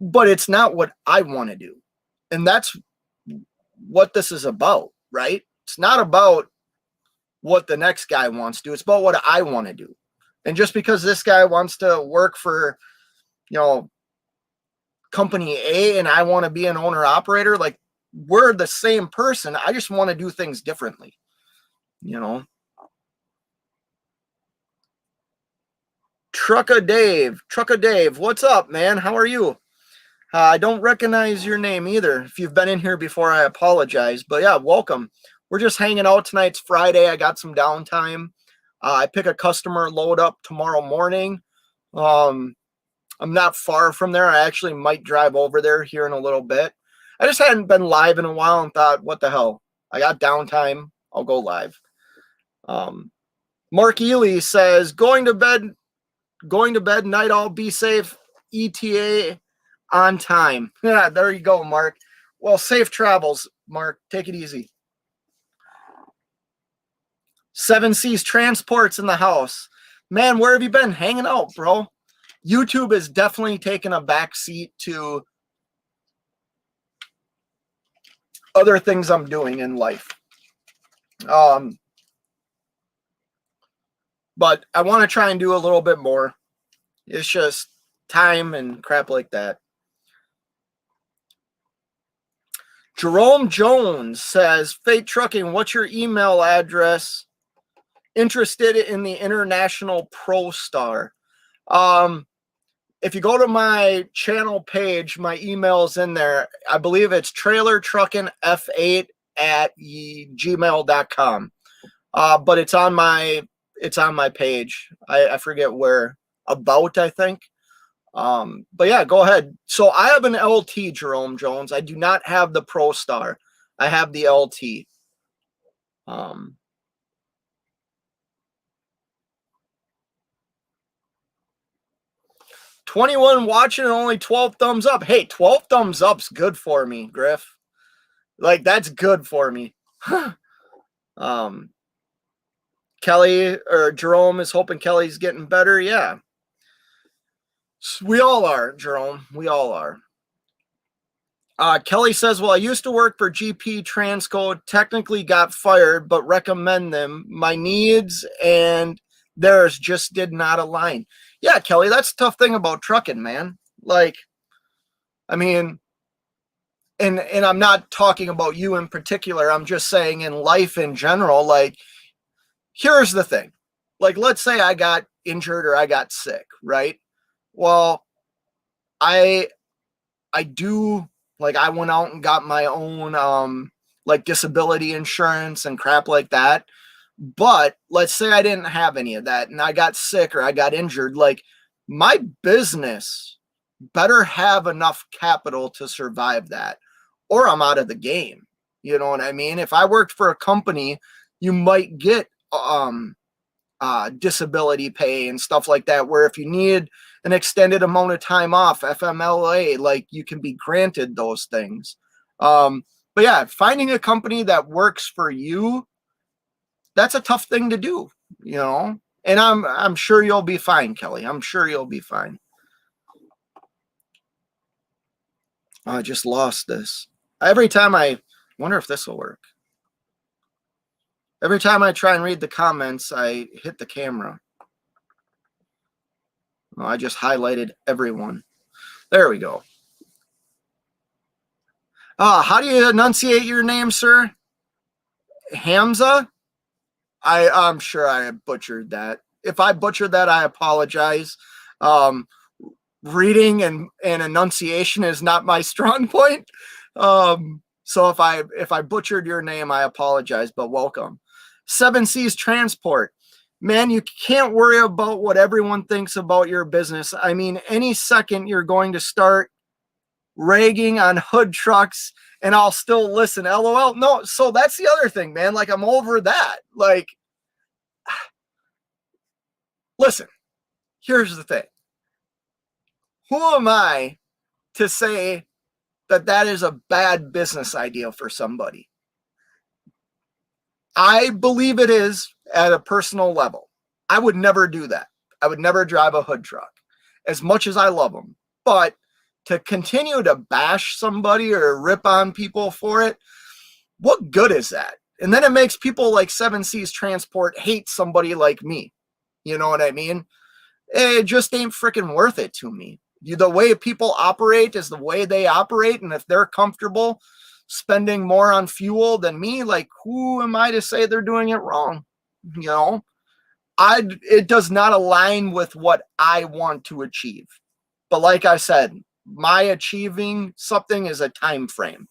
but it's not what I want to do. And that's what this is about, right? It's not about what the next guy wants to do. It's about what I want to do. And just because this guy wants to work for, company A and I want to be an owner operator, like, we're the same person. I just want to do things differently, Trucka Dave, what's up, man? How are you? I don't recognize your name either. If you've been in here before, I apologize. But yeah, welcome. We're just hanging out tonight. It's Friday. I got some downtime. I pick a customer load up tomorrow morning. I'm not far from there. I actually might drive over there here in a little bit. I just hadn't been live in a while and thought, what the hell? I got downtime. I'll go live. Mark Ely says, going to bed, night all, be safe, ETA on time. Yeah, there you go, Mark. Well, safe travels, Mark. Take it easy. 7 C's Transports in the house. Man, where have you been? Hanging out, bro. YouTube is definitely taking a back seat to other things I'm doing in life. But I want to try and do a little bit more. It's just time and crap like that. Jerome Jones says, Fate Trucking, what's your email address? Interested in the International Pro Star. If you go to my channel page, my email's in there. I believe it's trailertruckingf8@gmail.com. But it's on my page. I forget where, about, I think. But yeah, go ahead. So I have an LT, Jerome Jones. I do not have the Pro Star. I have the LT. 21 watching and only 12 thumbs up. Hey, 12 thumbs up's good for me, Griff. Like, that's good for me. Kelly or Jerome is hoping Kelly's getting better. Yeah. We all are, Jerome. We all are. Kelly says, well, I used to work for GP Transco, technically got fired, but recommend them. My needs and theirs just did not align. Yeah, Kelly, that's the tough thing about trucking, man. Like, I mean, and I'm not talking about you in particular. I'm just saying in life in general, like, here's the thing. Like, let's say I got injured or I got sick, right? Well, I do, like, I went out and got my own, like, disability insurance and crap like that. But let's say I didn't have any of that and I got sick or I got injured. Like, my business better have enough capital to survive that, or I'm out of the game. You know what I mean? If I worked for a company, you might get disability pay and stuff like that, where if you need an extended amount of time off, FMLA, like, you can be granted those things. But yeah, finding a company that works for you, that's a tough thing to do, you know? And I'm sure you'll be fine, Kelly. I'm sure you'll be fine. I just lost this. Every time I wonder if this will work. Every time I try and read the comments, I hit the camera. Oh, I just highlighted everyone. There we go. How do you enunciate your name, sir? Hamza? I'm sure I butchered that. If I butchered that, I apologize. Reading and enunciation is not my strong point. So if I butchered your name, I apologize, but welcome. 7C's Transport. Man, you can't worry about what everyone thinks about your business. I mean, any second you're going to start ragging on hood trucks and I'll still listen. LOL. No, so that's the other thing, man. Like, I'm over that. Like, listen, here's the thing. Who am I to say that that is a bad business idea for somebody? I believe it is at a personal level. I would never do that. I would never drive a hood truck as much as I love them. But to continue to bash somebody or rip on people for it, what good is that? And then it makes people like 7C's Transport hate somebody like me. You know what I mean? It just ain't freaking worth it to me. The way people operate is the way they operate. And if they're comfortable spending more on fuel than me, like, who am I to say they're doing it wrong? You know, it does not align with what I want to achieve. But like I said, my achieving something is a time frame.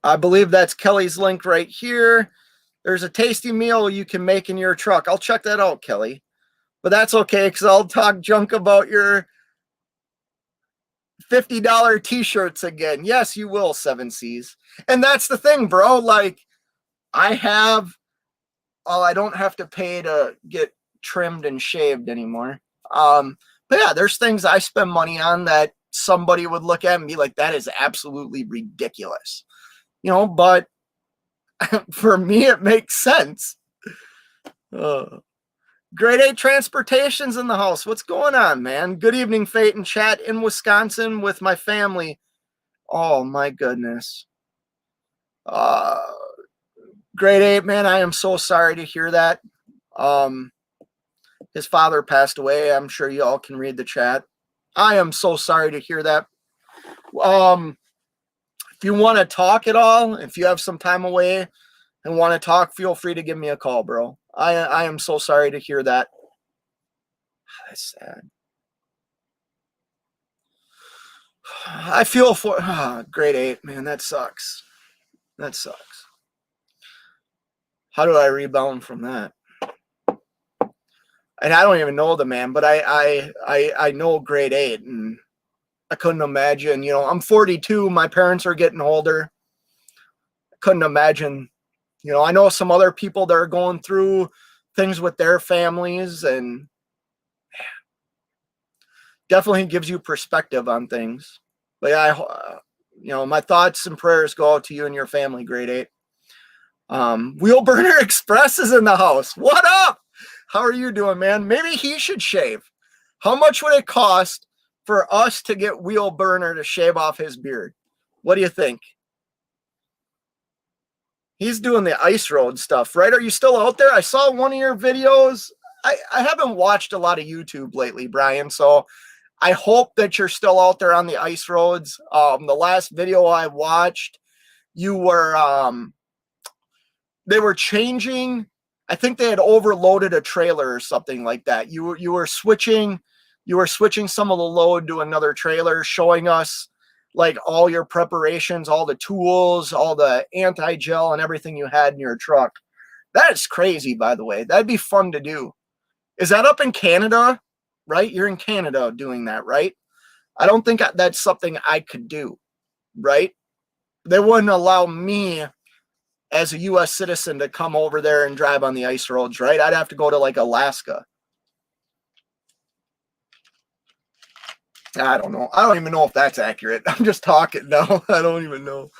I believe that's Kelly's link right here. There's a tasty meal you can make in your truck. I'll check that out, Kelly. But that's okay, because I'll talk junk about your $50 t-shirts again. Yes, you will, 7Cs. And that's the thing, bro. Like, I don't have to pay to get trimmed and shaved anymore. But yeah, there's things I spend money on that somebody would look at and be like, that is absolutely ridiculous. You know, but for me, it makes sense. Grade A Transportation's in the house. What's going on, man? Good evening, Fate and Chat in Wisconsin with my family. Oh, my goodness. Grade A, man, I am so sorry to hear that. His father passed away. I'm sure you all can read the chat. I am so sorry to hear that. If you want to talk at all, if you have some time away and want to talk, feel free to give me a call, bro. I am so sorry to hear that. That's sad. I feel for grade 8, man. That sucks. That sucks. How do I rebound from that? And I don't even know the man, but I know grade 8, and I couldn't imagine. You know, I'm 42. My parents are getting older. I couldn't imagine. You know, I know some other people that are going through things with their families, and definitely gives you perspective on things. But yeah, my thoughts and prayers go out to you and your family, Grade 8. Wheel Burner Express is in the house. What up? How are you doing, man? Maybe he should shave. How much would it cost for us to get Wheel Burner to shave off his beard? What do you think? He's doing the ice road stuff, right? Are you still out there? I saw one of your videos. I haven't watched a lot of YouTube lately, Brian, so I hope that you're still out there on the ice roads. The last video I watched, you were they were changing. I think they had overloaded a trailer or something like that. You were switching some of the load to another trailer, showing us like all your preparations, all the tools, all the anti-gel and everything you had in your truck. That is crazy, by the way. That'd be fun to do. Is that up in Canada? Right? You're in Canada doing that, right? I don't think that's something I could do, right? They wouldn't allow me as a U.S. citizen to come over there and drive on the ice roads, right? I'd have to go to like Alaska. I don't know. I don't even know if that's accurate. I'm just talking now. I don't even know.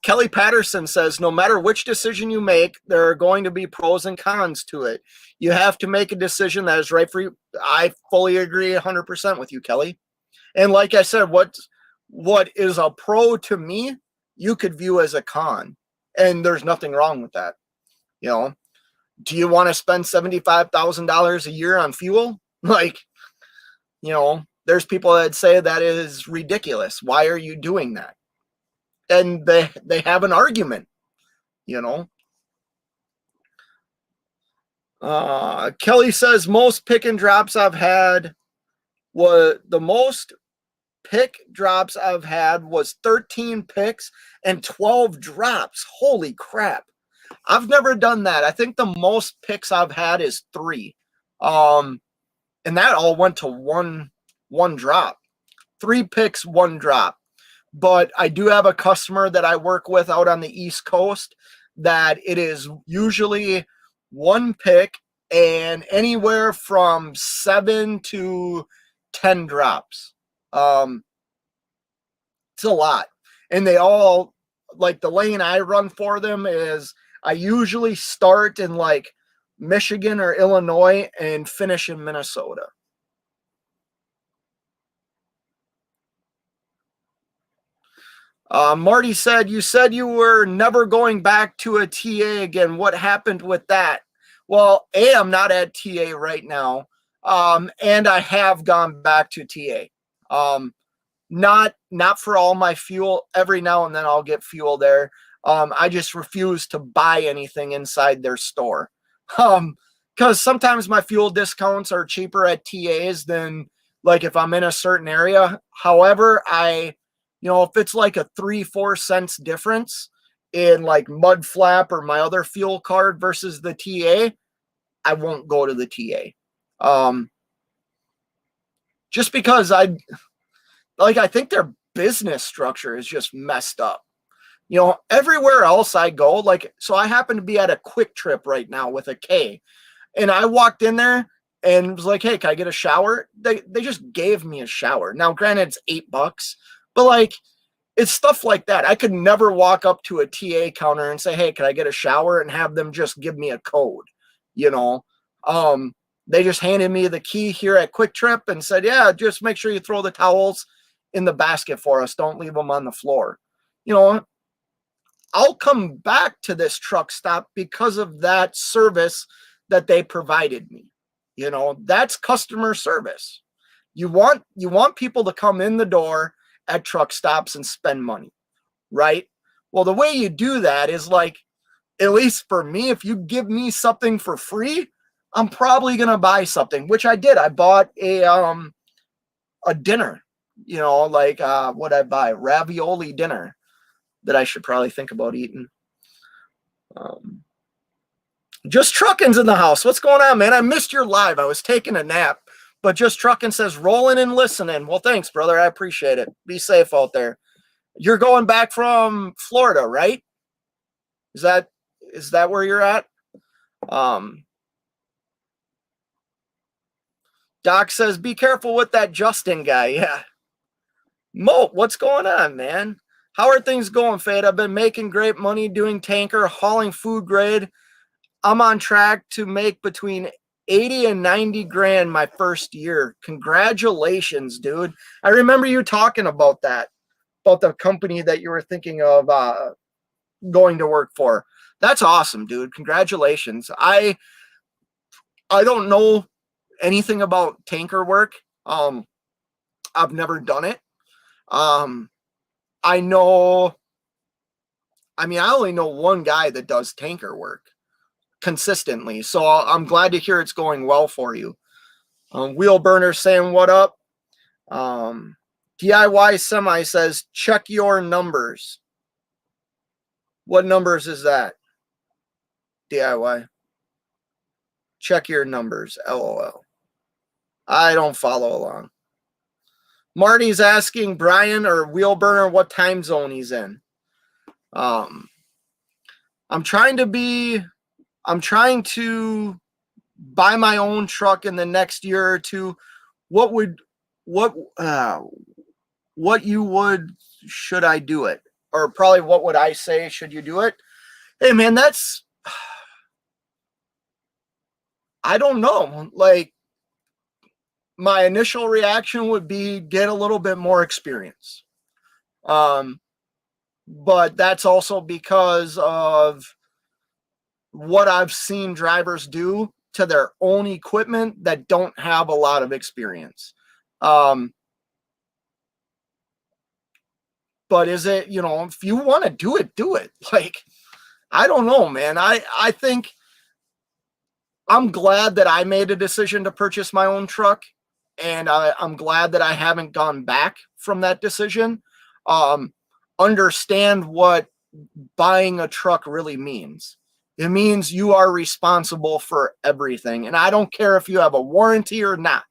Kelly Patterson says, no matter which decision you make, there are going to be pros and cons to it. You have to make a decision that is right for you. I fully agree 100% with you, Kelly. And like I said, what is a pro to me, you could view as a con. And there's nothing wrong with that. Do you want to spend $75,000 a year on fuel? Like, there's people that say that is ridiculous. Why are you doing that? And they have an argument, Kelly says most pick and drops I've had was 13 picks and 12 drops. Holy crap. I've never done that. I think the most picks I've had is 3. And that all went to one drop. 3 picks, 1 drop. But I do have a customer that I work with out on the East Coast that it is usually 1 pick and anywhere from 7 to 10 drops. It's a lot. And they all, like the lane I run for them is I usually start in like Michigan or Illinois and finish in Minnesota. Marty said, you said you were never going back to a TA again. What happened with that? Well, I'm not at TA right now. And I have gone back to TA. Not for all my fuel. Every now and then I'll get fuel there. I just refuse to buy anything inside their store. Because sometimes my fuel discounts are cheaper at TAs than like if I'm in a certain area. However, if it's like a 3-4 cents difference in like Mud Flap or my other fuel card versus the TA, I won't go to the TA. Just because I think their business structure is just messed up. Everywhere else I go, so I happen to be at a Quick Trip right now with a K. And I walked in there and was like, hey, can I get a shower? They just gave me a shower. Now, granted, it's $8, but it's stuff like that. I could never walk up to a TA counter and say, hey, can I get a shower? And have them just give me a code, They just handed me the key here at Quick Trip and said, yeah, just make sure you throw the towels in the basket for us. Don't leave them on the floor. I'll come back to this truck stop because of that service that they provided me. That's customer service. You want people to come in the door at truck stops and spend money, right? Well, the way you do that is at least for me, if you give me something for free, I'm probably going to buy something, which I did. I bought a dinner, what'd I buy? Ravioli dinner that I should probably think about eating. Just Truckin's in the house. What's going on, man? I missed your live. I was taking a nap, but Just Truckin says rolling and listening. Well, thanks, brother. I appreciate it. Be safe out there. You're going back from Florida, right? Is that where you're at? Doc says, be careful with that Justin guy. Yeah. Mo, what's going on, man? How are things going, Fade? I've been making great money doing tanker, hauling food grade. I'm on track to make between 80 and 90 grand my first year. Congratulations, dude. I remember you talking about that, about the company that you were thinking of going to work for. That's awesome, dude. Congratulations. I don't know anything about tanker work. I've never done it. I know, I mean, I only know one guy that does tanker work consistently. So I'm glad to hear it's going well for you. Wheel Burner saying what up. DIY Semi says, check your numbers. What numbers is that? DIY. Check your numbers. LOL. I don't follow along. Marty's asking Brian or Wheel Burner what time zone he's in. I'm trying to buy my own truck in the next year or two. Should I do it? Or probably what would I say? Should you do it? Hey man, I don't know. Like, my initial reaction would be get a little bit more experience. But that's also because of what I've seen drivers do to their own equipment that don't have a lot of experience. But is it, if you want to do it, do it. Like, I don't know, man. I think I'm glad that I made a decision to purchase my own truck. And I'm glad that I haven't gone back from that decision. Understand what buying a truck really means. It means you are responsible for everything. And I don't care if you have a warranty or not.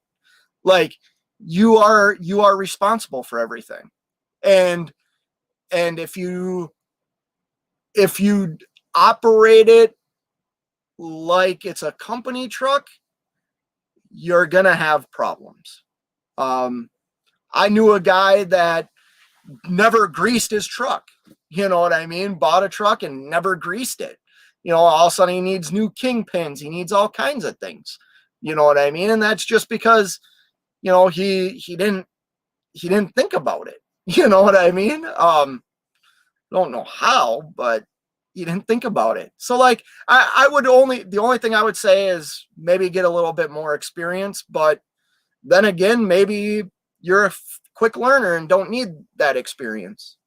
Like, you are responsible for everything. And if you operate it like it's a company truck, you're going to have problems. I knew a guy that never greased his truck. You know what I mean? Bought a truck and never greased it. All of a sudden he needs new kingpins. He needs all kinds of things. You know what I mean? And that's just because, he didn't think about it. You know what I mean? Don't know how, but he didn't think about it. So like, the only thing I would say is maybe get a little bit more experience, but then again, maybe you're a quick learner and don't need that experience,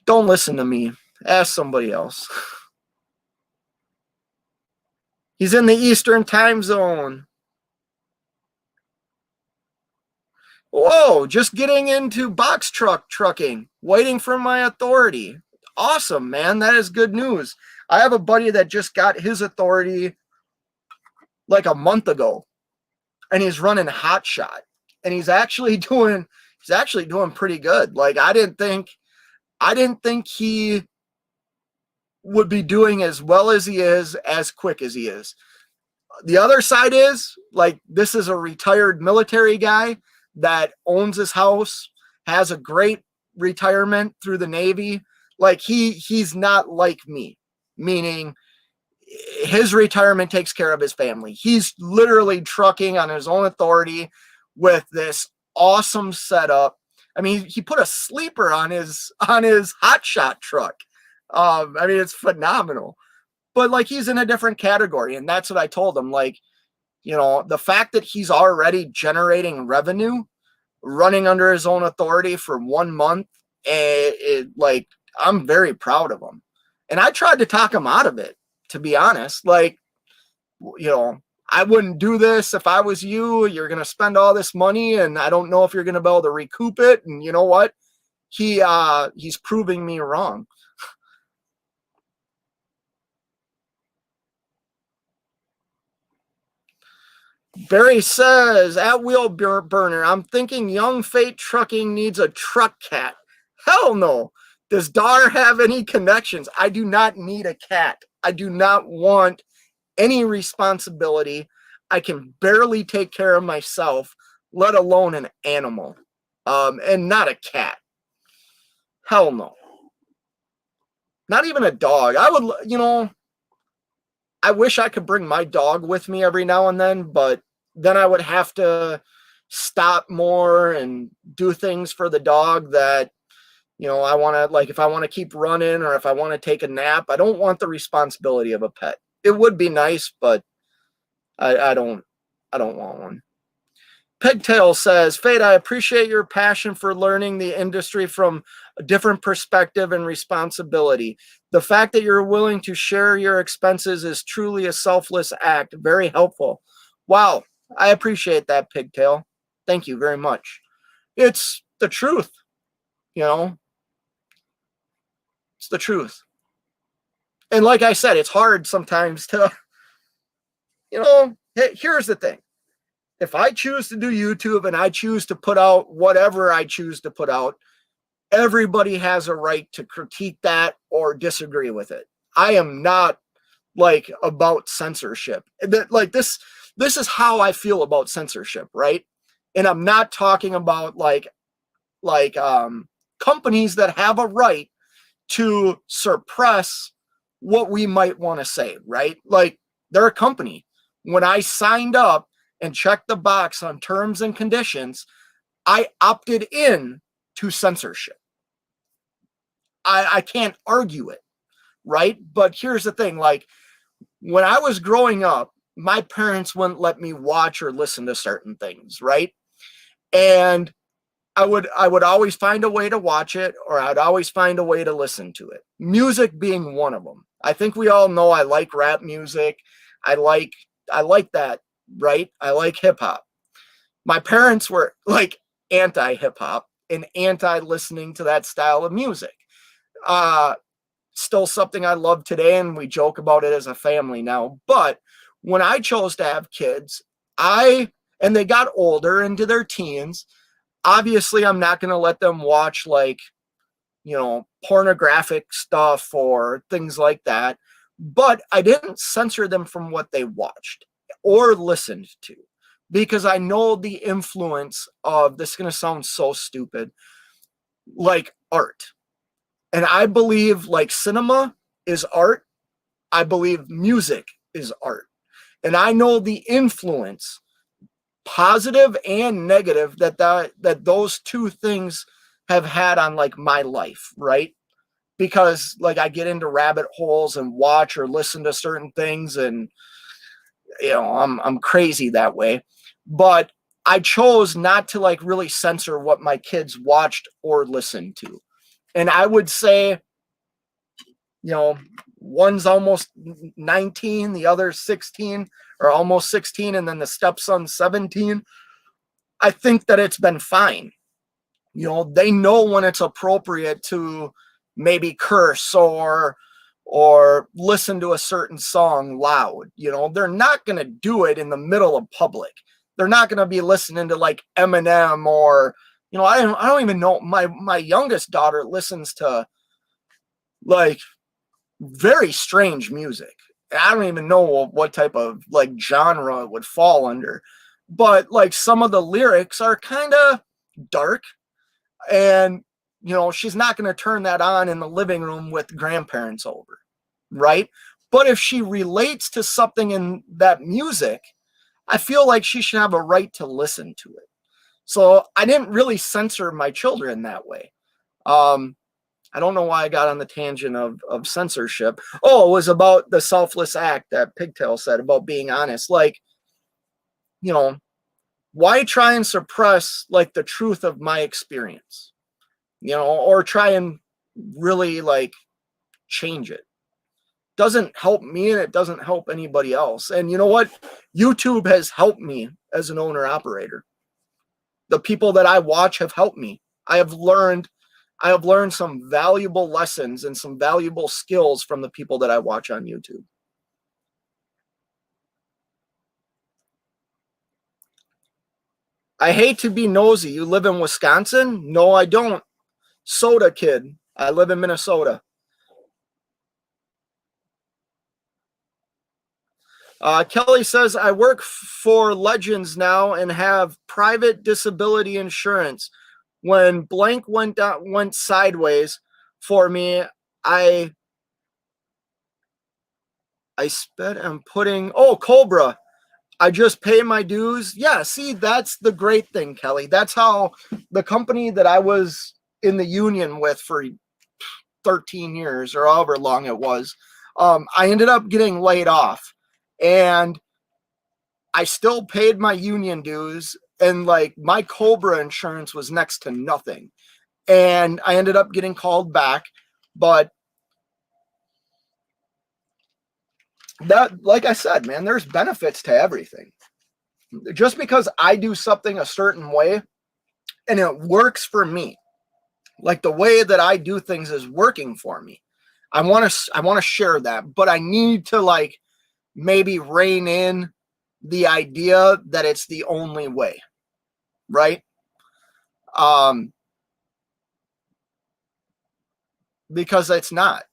don't listen to me. Ask somebody else. He's in the Eastern time zone. Whoa, just getting into box trucking, waiting for my authority. Awesome, man. That is good news. I have a buddy that just got his authority like a month ago, and he's running hot shot, and he's actually doing pretty good. Like, I didn't think he would be doing as well as he is, as quick as he is. The other side is, like, this is a retired military guy that owns his house, has a great retirement through the Navy. Like, he's not like me, meaning his retirement takes care of his family. He's literally trucking on his own authority with this awesome setup. I mean, he put a sleeper on his hotshot truck. I mean, it's phenomenal. But like, he's in a different category, and that's what I told him. Like, the fact that he's already generating revenue, running under his own authority for 1 month, like, I'm very proud of him. And I tried to talk him out of it, to be honest. Like, I wouldn't do this if I was you. You're going to spend all this money, and I don't know if you're going to be able to recoup it. And you know what? He's proving me wrong. Barry says, at Wheel Burner, I'm thinking Young Fate Trucking needs a truck cat. Hell no. Does Dar have any connections? I do not need a cat. I do not want any responsibility. I can barely take care of myself, let alone an animal, and not a cat. Hell no. Not even a dog. I would, I wish I could bring my dog with me every now and then, but then I would have to stop more and do things for the dog that, I want to, like, if I want to keep running or if I want to take a nap, I don't want the responsibility of a pet. It would be nice, but I don't want one. Pigtail says, Fade, I appreciate your passion for learning the industry from a different perspective and responsibility. The fact that you're willing to share your expenses is truly a selfless act. Very helpful. Wow. I appreciate that, Pigtail. Thank you very much. It's the truth. It's the truth. And like I said, it's hard sometimes to, here's the thing. If I choose to do YouTube and I choose to put out whatever I choose to put out, everybody has a right to critique that or disagree with it. I am not like about censorship. Like this is how I feel about censorship, right? And I'm not talking about like companies that have a right to suppress what we might want to say, right? Like they're a company. When I signed up and checked the box on terms and conditions, I opted in to censorship. I can't argue it, right? But here's the thing, like when I was growing up, my parents wouldn't let me watch or listen to certain things, right? And I would always find a way to watch it, or I'd always find a way to listen to it. Music being one of them. I think we all know I like rap music. I like that, right? I like hip hop. My parents were like anti hip hop and anti listening to that style of music. Still something I love today, and we joke about it as a family now. But when I chose to have kids, and they got older into their teens, obviously I'm not going to let them watch like, pornographic stuff or things like that. But I didn't censor them from what they watched or listened to, because I know the influence of, this is going to sound so stupid, like art. And I believe like cinema is art. I believe music is art. And I know the influence, positive and negative, that those two things have had on like my life, right? Because like I get into rabbit holes and watch or listen to certain things, and I'm crazy that way. But I chose not to like really censor what my kids watched or listened to. And I would say, one's almost 19, the other's 16 or almost 16, and then the stepson's 17. I think that it's been fine. They know when it's appropriate to maybe curse or listen to a certain song loud. They're not going to do it in the middle of public. They're not going to be listening to like Eminem or, I don't even know. My youngest daughter listens to like very strange music. I don't even know what type of like genre it would fall under, but like some of the lyrics are kind of dark, and she's not going to turn that on in the living room with grandparents over, right? But if she relates to something in that music, I feel like she should have a right to listen to it. So I didn't really censor my children that way. I don't know why I got on the tangent of censorship. Oh, it was about the selfless act that Pigtail said about being honest. Like, why try and suppress like the truth of my experience, or try and really like change it? Doesn't help me, and it doesn't help anybody else. And you know what? YouTube has helped me as an owner operator. The people that I watch have helped me. I have learned some valuable lessons and some valuable skills from the people that I watch on YouTube. I hate to be nosy. You live in Wisconsin? No, I don't. Soda kid. I live in Minnesota. Kelly says, I work for Legends now and have private disability insurance. When blank went sideways for me, I spent and putting, Cobra. I just pay my dues. Yeah, see, that's the great thing, Kelly. That's how the company that I was in the union with for 13 years or however long it was, I ended up getting laid off. And I still paid my union dues, and like my Cobra insurance was next to nothing. And I ended up getting called back, but that, like I said, man, there's benefits to everything. Just because I do something a certain way and it works for me, like the way that I do things is working for me, I want to share that, but I need to like maybe rein in the idea that it's the only way, right? Because it's not.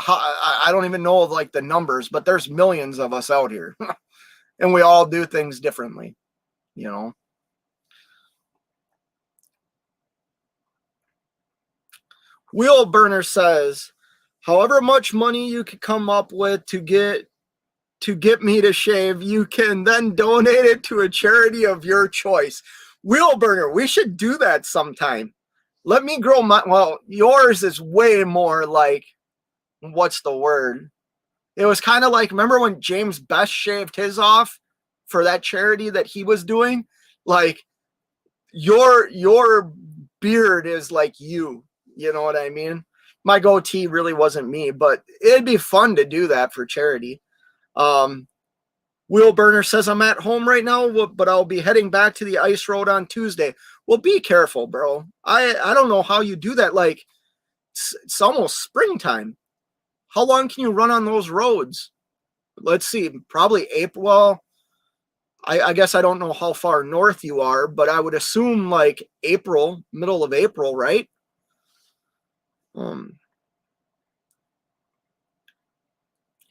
I don't even know of like the numbers, but there's millions of us out here and we all do things differently, you know. Wheel Burner says, however much money you could come up with to get me to shave, you can then donate it to a charity of your choice. Wheel Burner, we should do that sometime. Let me grow my, well, yours is way more like, what's the word? It was kind of like, remember when James Best shaved his off for that charity that he was doing? Like your beard is like you know what I mean? My goatee really wasn't me, but it'd be fun to do that for charity. Wheel Burner says, I'm at home right now, but I'll be heading back to the ice road on Tuesday. Well, be careful, bro. I don't know how you do that. Like, it's almost springtime. How long can you run on those roads? Let's see, probably April. Well, I guess I don't know how far north you are, but I would assume like April, middle of April, right?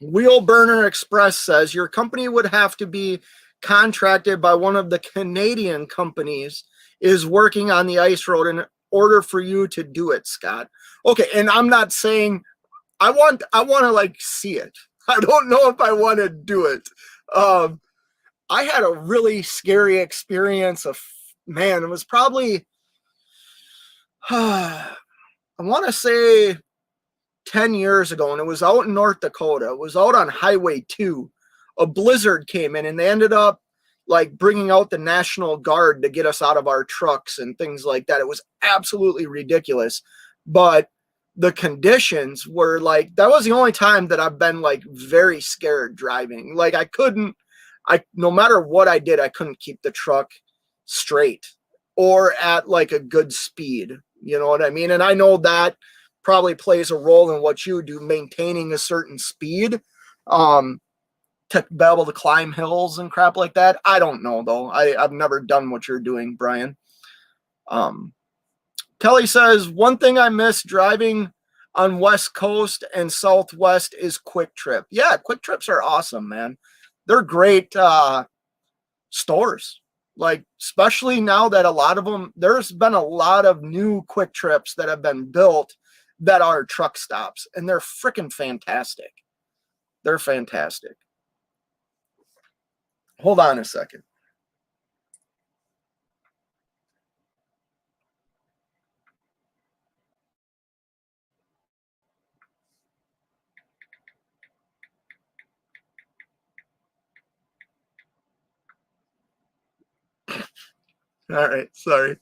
Wheel Burner Express says your company would have to be contracted by one of the Canadian companies is working on the ice road in order for you to do it, Scott. Okay, and I'm not saying I want to like see it. I don't know if I want to do it. I had a really scary experience of, man, it was probably I want to say 10 years ago, and it was out in North Dakota. It was out on Highway 2. A blizzard came in and they ended up like bringing out the National Guard to get us out of our trucks and things like that. It was absolutely ridiculous. But the conditions were like, that was the only time that I've been like very scared driving. Like no matter what I did, I couldn't keep the truck straight or at like a good speed. You know what I mean? And I know that probably plays a role in what you do, maintaining a certain speed to be able to climb hills and crap like that. I don't know though. I've never done what you're doing, Brian. Kelly says, one thing I miss driving on West Coast and Southwest is Quick Trip. Yeah, Quick Trips are awesome, man. They're great stores. Like, especially now that a lot of them, there's been a lot of new Quick Trips that have been built that are truck stops, and they're freaking fantastic. They're fantastic. Hold on a second. All right, sorry.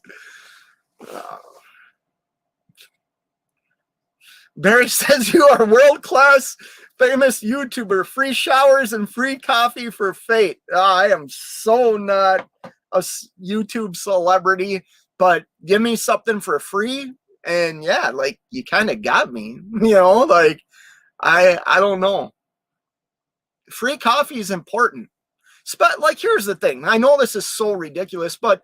Barry says you are world-class, famous YouTuber. Free showers and free coffee for fate. I am so not a YouTube celebrity, but give me something for free, and yeah, like you kind of got me. You know, like I don't know. Free coffee is important. Like, here's the thing. I know this is so ridiculous, but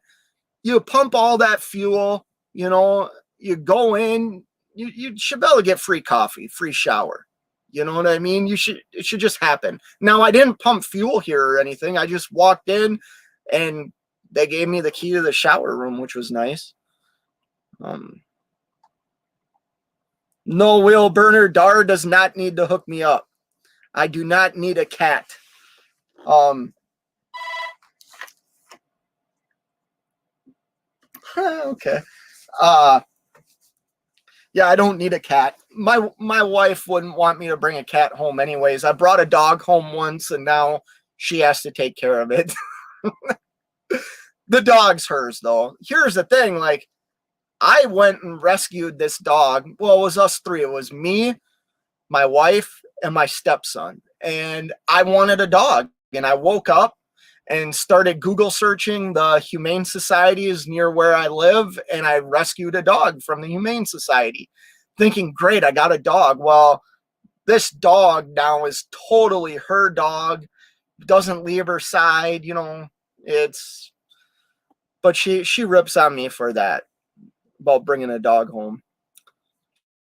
you pump all that fuel, you know, you go in, you should be able to get free coffee, free shower. You know what I mean? It should just happen. Now, I didn't pump fuel here or anything. I just walked in and they gave me the key to the shower room, which was nice. No, Will Burner, Dar does not need to hook me up. I do not need a cat. Okay. Yeah, I don't need a cat. My wife wouldn't want me to bring a cat home anyways. I brought a dog home once and now she has to take care of it. The dog's hers though. Here's the thing, like I went and rescued this dog. Well, it was us three. It was me, my wife, and my stepson. And I wanted a dog. And I woke up and started Google searching the humane societies near where I live. And I rescued a dog from the Humane Society, thinking, great, I got a dog. Well, this dog now is totally her dog, doesn't leave her side, you know, but she rips on me for that, about bringing a dog home.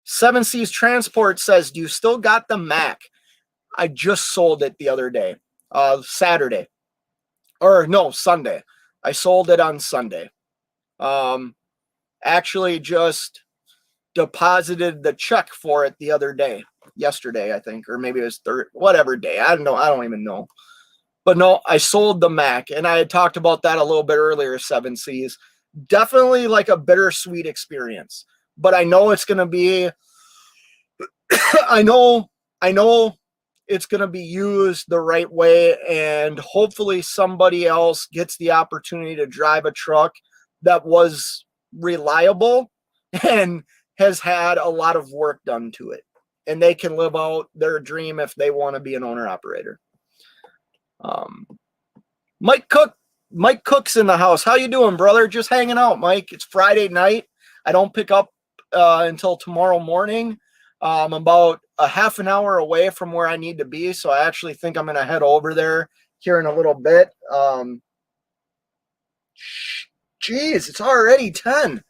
Seven Seas Transport says, do you still got the Mac? I just sold it the other day, Saturday. Or no, Sunday. I sold it on Sunday. Actually just deposited the check for it the other day. Yesterday, I think, or maybe it was whatever day. I don't know. I don't even know. But no, I sold the Mac, and I had talked about that a little bit earlier, Seven Seas. Definitely like a bittersweet experience. But I know it's going to be, I know it's going to be used the right way, and hopefully somebody else gets the opportunity to drive a truck that was reliable and has had a lot of work done to it, and they can live out their dream if they want to be an owner operator. Mike Cook's in the house. How you doing, brother? Just hanging out, Mike. It's Friday night. I don't pick up until tomorrow morning. I'm about a half an hour away from where I need to be, so I actually think I'm going to head over there here in a little bit. Geez, it's already 10.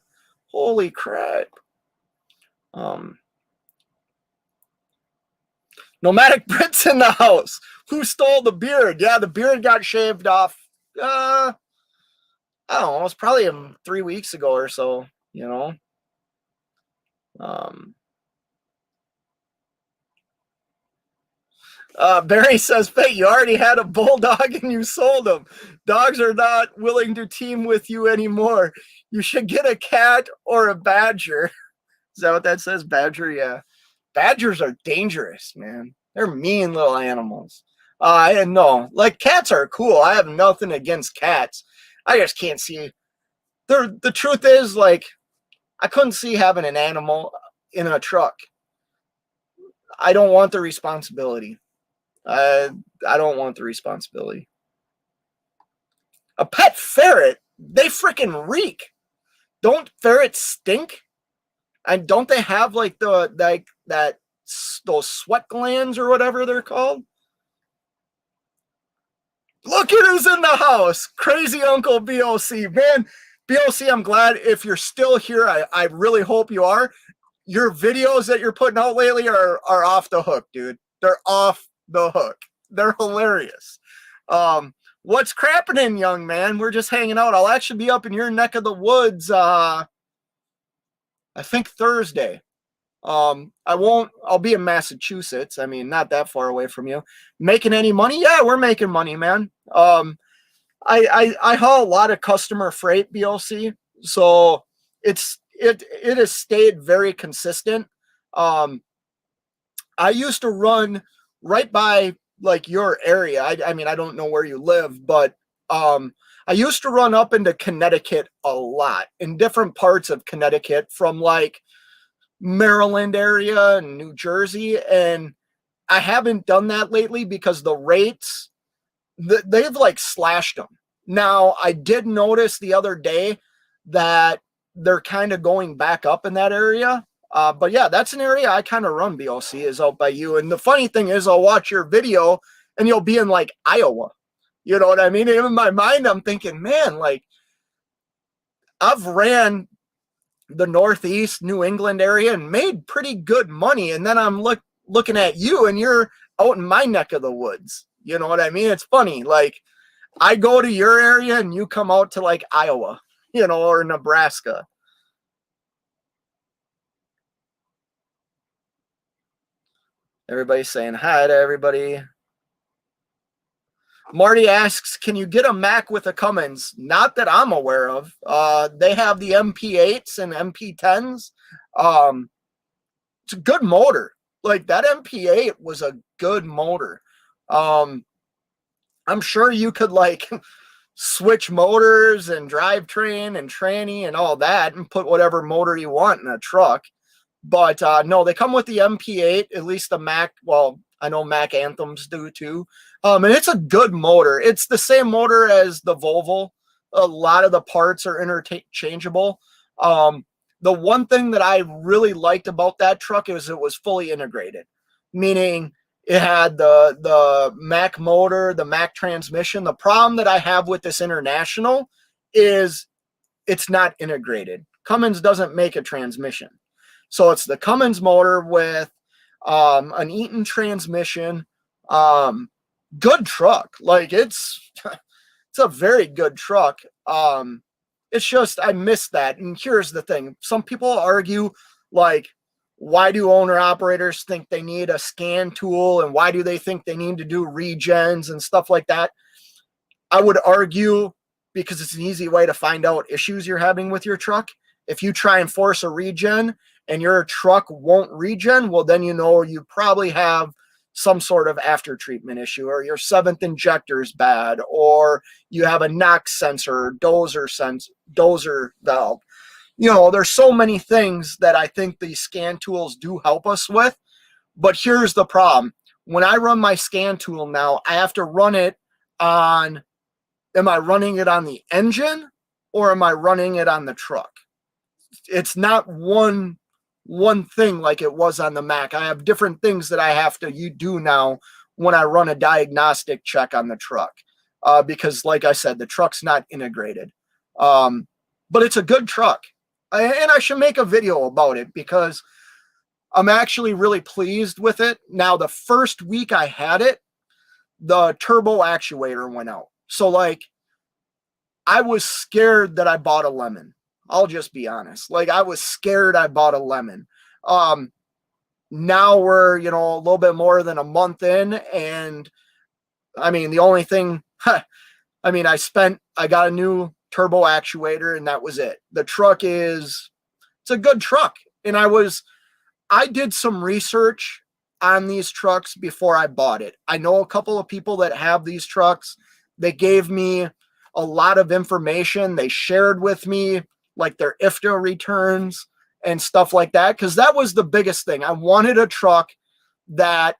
Holy crap. Nomadic Brits in the house. Who stole the beard? Yeah, the beard got shaved off. I don't know. It was probably 3 weeks ago or so, you know. Barry says, Pete, you already had a bulldog and you sold him. Dogs are not willing to team with you anymore. You should get a cat or a badger. Is that what that says? Badger? Yeah. Badgers are dangerous, man. They're mean little animals. And no, like cats are cool. I have nothing against cats. I just can't see. The truth is, like, I couldn't see having an animal in a truck. I don't want the responsibility. I don't want the responsibility. A pet ferret, they freaking reek. Don't ferrets stink? And don't they have like those sweat glands or whatever they're called? Look at who's in the house. Crazy Uncle BOC. Man, BOC, I'm glad if you're still here. I really hope you are. Your videos that you're putting out lately are off the hook, dude. They're off the hook. They're hilarious. What's crapping, young man? We're just hanging out. I'll actually be up in your neck of the woods, I think Thursday. I'll be in Massachusetts. I mean, not that far away from you. Making any money? Yeah, we're making money, man. I haul a lot of customer freight, BLC. So it has stayed very consistent. I used to run right by like your area. I mean, I don't know where you live, but I used to run up into Connecticut a lot, in different parts of Connecticut, from like Maryland area and New Jersey. And I haven't done that lately because the rates, they've like slashed them. Now, I did notice the other day that they're kind of going back up in that area. But yeah, that's an area I kind of run, BLC, is out by you. And the funny thing is, I'll watch your video and you'll be in like Iowa. You know what I mean? And in my mind, I'm thinking, man, like I've ran the Northeast New England area and made pretty good money. And then I'm looking at you and you're out in my neck of the woods. You know what I mean? It's funny. Like, I go to your area and you come out to like Iowa, you know, or Nebraska. Everybody's saying hi to everybody. Marty asks, can you get a Mack with a Cummins? Not that I'm aware of. They have the MP8s and MP10s. It's a good motor. Like, that MP8 was a good motor. I'm sure you could like switch motors and drivetrain and tranny and all that and put whatever motor you want in a truck. But no, they come with the MP8, at least the Mack. Well, I know Mack Anthems do too. And it's a good motor. It's the same motor as the Volvo. A lot of the parts are interchangeable. The one thing that I really liked about that truck is it was fully integrated, meaning it had the Mack motor, the Mack transmission. The problem that I have with this International is it's not integrated. Cummins doesn't make a transmission. So it's the Cummins motor with an Eaton transmission. Good truck. Like, it's a very good truck. It's just I miss that. And here's the thing. Some people argue, like, why do owner operators think they need a scan tool, and why do they think they need to do regens and stuff like that? I would argue because it's an easy way to find out issues you're having with your truck. If you try and force a regen and your truck won't regen, well, then you know you probably have some sort of after treatment issue, or your seventh injector is bad, or you have a NOx sensor, dozer valve. You know, there's so many things that I think these scan tools do help us with. But here's the problem. When I run my scan tool now, I have to run it on, am I running it on the engine or am I running it on the truck? It's not one thing like it was on the Mack. I have different things that I have to do now when I run a diagnostic check on the truck, because like I said, the truck's not integrated. But it's a good truck, and I should make a video about it because I'm actually really pleased with it. Now, the first week I had it, the turbo actuator went out. So like, I was scared that I bought a lemon. I'll just be honest. Like, I was scared I bought a lemon. Now we're, you know, a little bit more than a month in. And I mean, the only thing, I got a new turbo actuator and that was it. The truck it's a good truck. And I did some research on these trucks before I bought it. I know a couple of people that have these trucks. They gave me a lot of information. They shared with me like their IFTA returns and stuff like that, because that was the biggest thing. I wanted a truck that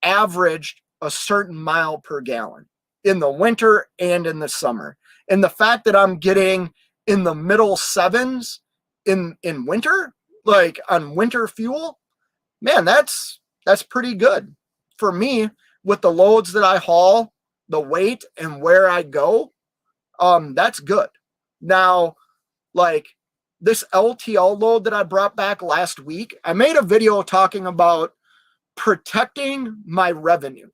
averaged a certain mile per gallon in the winter and in the summer. And the fact that I'm getting in the middle sevens in winter, like on winter fuel, man, that's pretty good for me with the loads that I haul, the weight and where I go. That's good. Now, like this LTL load that I brought back last week, I made a video talking about protecting my revenue.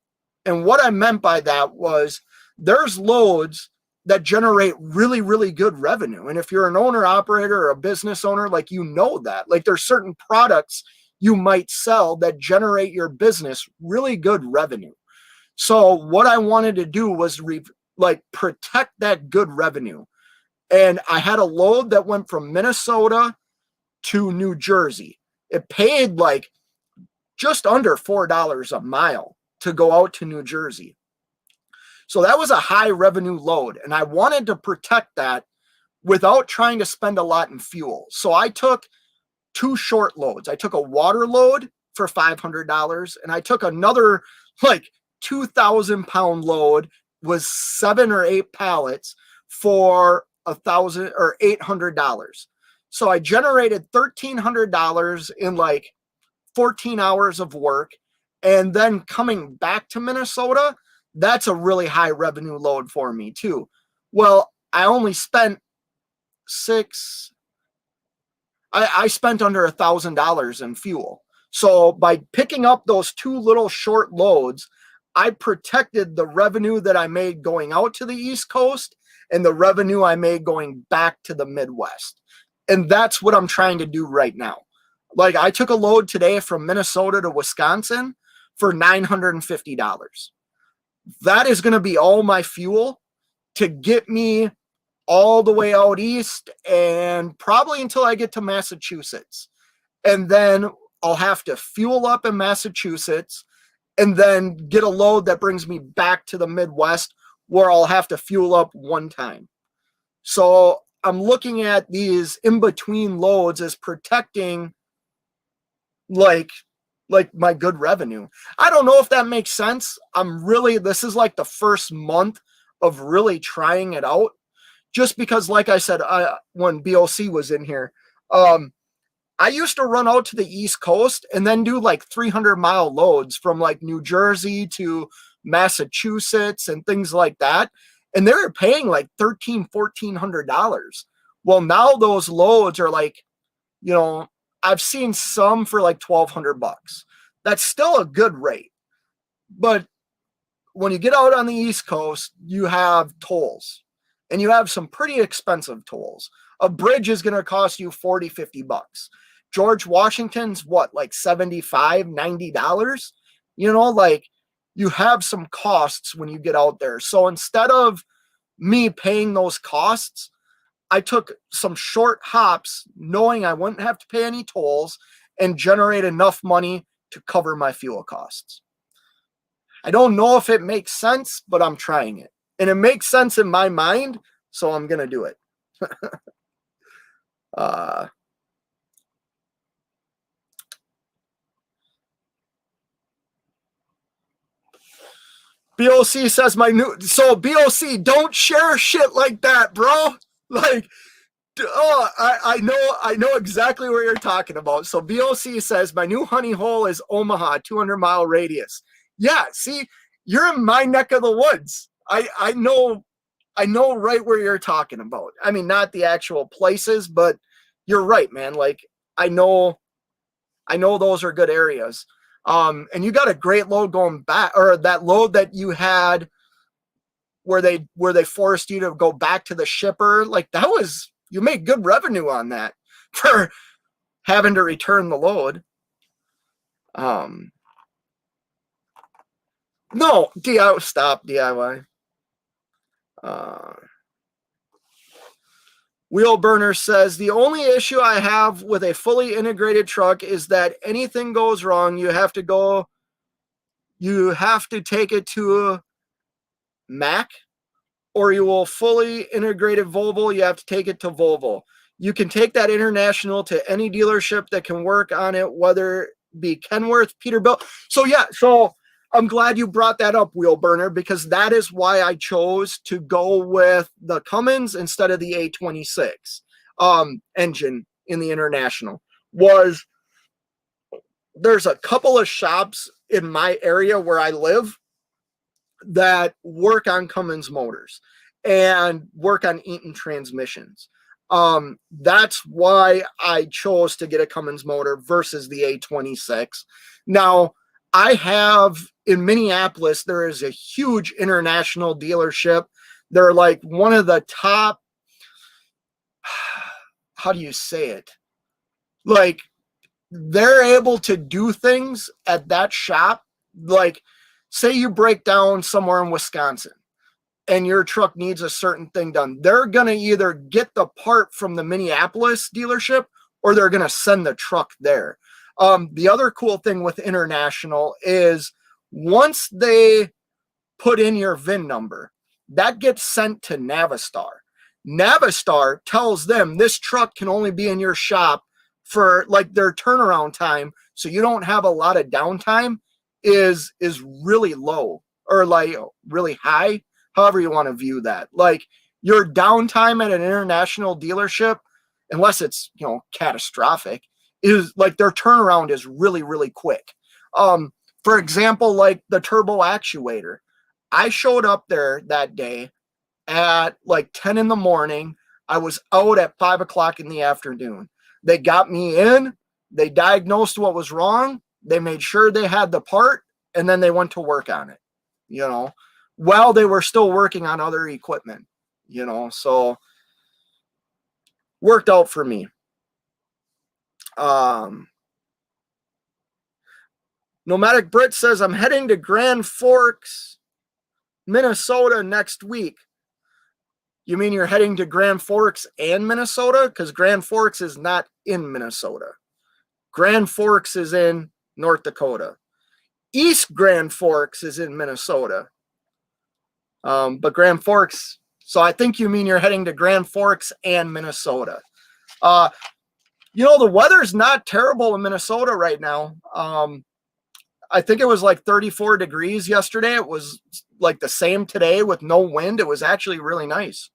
And what I meant by that was there's loads that generate really, really good revenue. And if you're an owner operator or a business owner, like, you know that, like, there's certain products you might sell that generate your business really good revenue. So what I wanted to do was protect that good revenue. And I had a load that went from Minnesota to New Jersey. It paid like just under $4 a mile to go out to New Jersey. So that was a high revenue load. And I wanted to protect that without trying to spend a lot in fuel. So I took two short loads. I took a water load for $500, and I took another like 2,000-pound load, was 7 or 8 pallets for $1,000 or $800. So I generated $1,300 in like 14 hours of work. And then coming back to Minnesota, that's a really high revenue load for me too. Well, I only spent I spent under $1,000 in fuel. So by picking up those 2 little short loads, I protected the revenue that I made going out to the East Coast and the revenue I made going back to the Midwest. And that's what I'm trying to do right now. Like, I took a load today from Minnesota to Wisconsin for $950. That is going to be all my fuel to get me all the way out east and probably until I get to Massachusetts. And then I'll have to fuel up in Massachusetts and then get a load that brings me back to the Midwest where I'll have to fuel up one time. So I'm looking at these in-between loads as protecting like my good revenue. I don't know if that makes sense. This is like the first month of really trying it out, just because, like I said, when BOC was in here, I used to run out to the East Coast and then do like 300-mile loads from like New Jersey to Massachusetts and things like that. And they were paying like $1,400. Well, now those loads are like, I've seen some for like $1,200. That's still a good rate. But when you get out on the East Coast, you have tolls, and you have some pretty expensive tolls. A bridge is going to cost you $40, $50. George Washington's like $75, $90? Like, you have some costs when you get out there. So instead of me paying those costs, I took some short hops knowing I wouldn't have to pay any tolls and generate enough money to cover my fuel costs. I don't know if it makes sense, but I'm trying it. And it makes sense in my mind, so I'm going to do it. BOC says so BOC, don't share shit like that, bro. Like, I know exactly what you're talking about. So BOC says my new honey hole is Omaha, 200-mile radius. Yeah, see, you're in my neck of the woods. I know right where you're talking about. I mean, not the actual places, but you're right, man. Like, I know those are good areas. And you got a great load going back, or that load that you had where they forced you to go back to the shipper. Like, you made good revenue on that for having to return the load. No, stop DIY. Wheel Burner says, the only issue I have with a fully integrated truck is that anything goes wrong, you have to take it to a Mack, or you will fully integrated Volvo, you have to take it to Volvo. You can take that International to any dealership that can work on it, whether it be Kenworth, Peterbilt. So I'm glad you brought that up, Wheel Burner, because that is why I chose to go with the Cummins instead of the A26 engine in the International. There's a couple of shops in my area where I live that work on Cummins motors and work on Eaton transmissions. That's why I chose to get a Cummins motor versus the A26. Now, I have in Minneapolis, there is a huge International dealership. They're like one of the top, how do you say it? Like, they're able to do things at that shop. Like, say you break down somewhere in Wisconsin and your truck needs a certain thing done. They're going to either get the part from the Minneapolis dealership or they're going to send the truck there. The other cool thing with International is once they put in your VIN number, that gets sent to Navistar. Navistar tells them this truck can only be in your shop for like their turnaround time, so you don't have a lot of downtime, is really low or like really high, however you want to view that. Like, your downtime at an International dealership, unless it's catastrophic, is like their turnaround is really, really quick. For example, like the turbo actuator. I showed up there that day at like 10 in the morning. I was out at 5 o'clock in the afternoon. They got me in. They diagnosed what was wrong. They made sure they had the part, and then they went to work on it, while they were still working on other equipment, so worked out for me. Nomadic Brit says, I'm heading to Grand Forks, Minnesota next week. You mean you're heading to Grand Forks and Minnesota? Because Grand Forks is not in Minnesota. Grand Forks is in North Dakota. East Grand Forks is in Minnesota. But Grand Forks, so I think you mean you're heading to Grand Forks and Minnesota. The weather's not terrible in Minnesota right now. I think it was like 34 degrees yesterday. It was like the same today with no wind. It was actually really nice.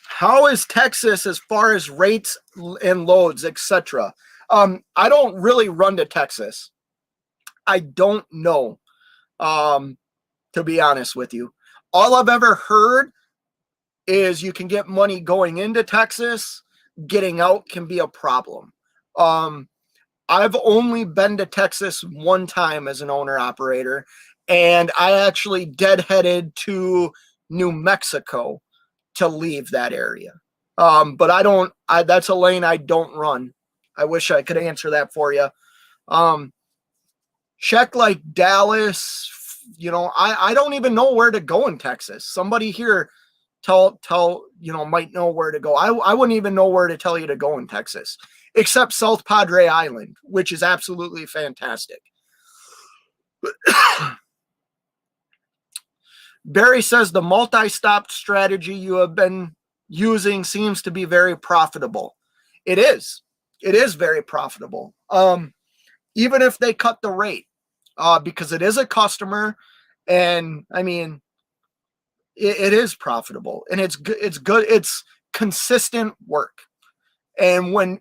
How is Texas as far as rates and loads, etc.? I don't really run to Texas. I don't know, to be honest with you. All I've ever heard is you can get money going into Texas. Getting out can be a problem. I've only been to Texas one time as an owner-operator, and I actually deadheaded to New Mexico to leave that area. But that's a lane I don't run. I wish I could answer that for you. Check like Dallas, I don't even know where to go in Texas. Somebody here might know where to go. I wouldn't even know where to tell you to go in Texas, except South Padre Island, which is absolutely fantastic. Barry says the multi-stop strategy you have been using seems to be very profitable. It is very profitable. Even if they cut the rate, because it is a customer, and I mean, it is profitable, and it's good. It's consistent work. And when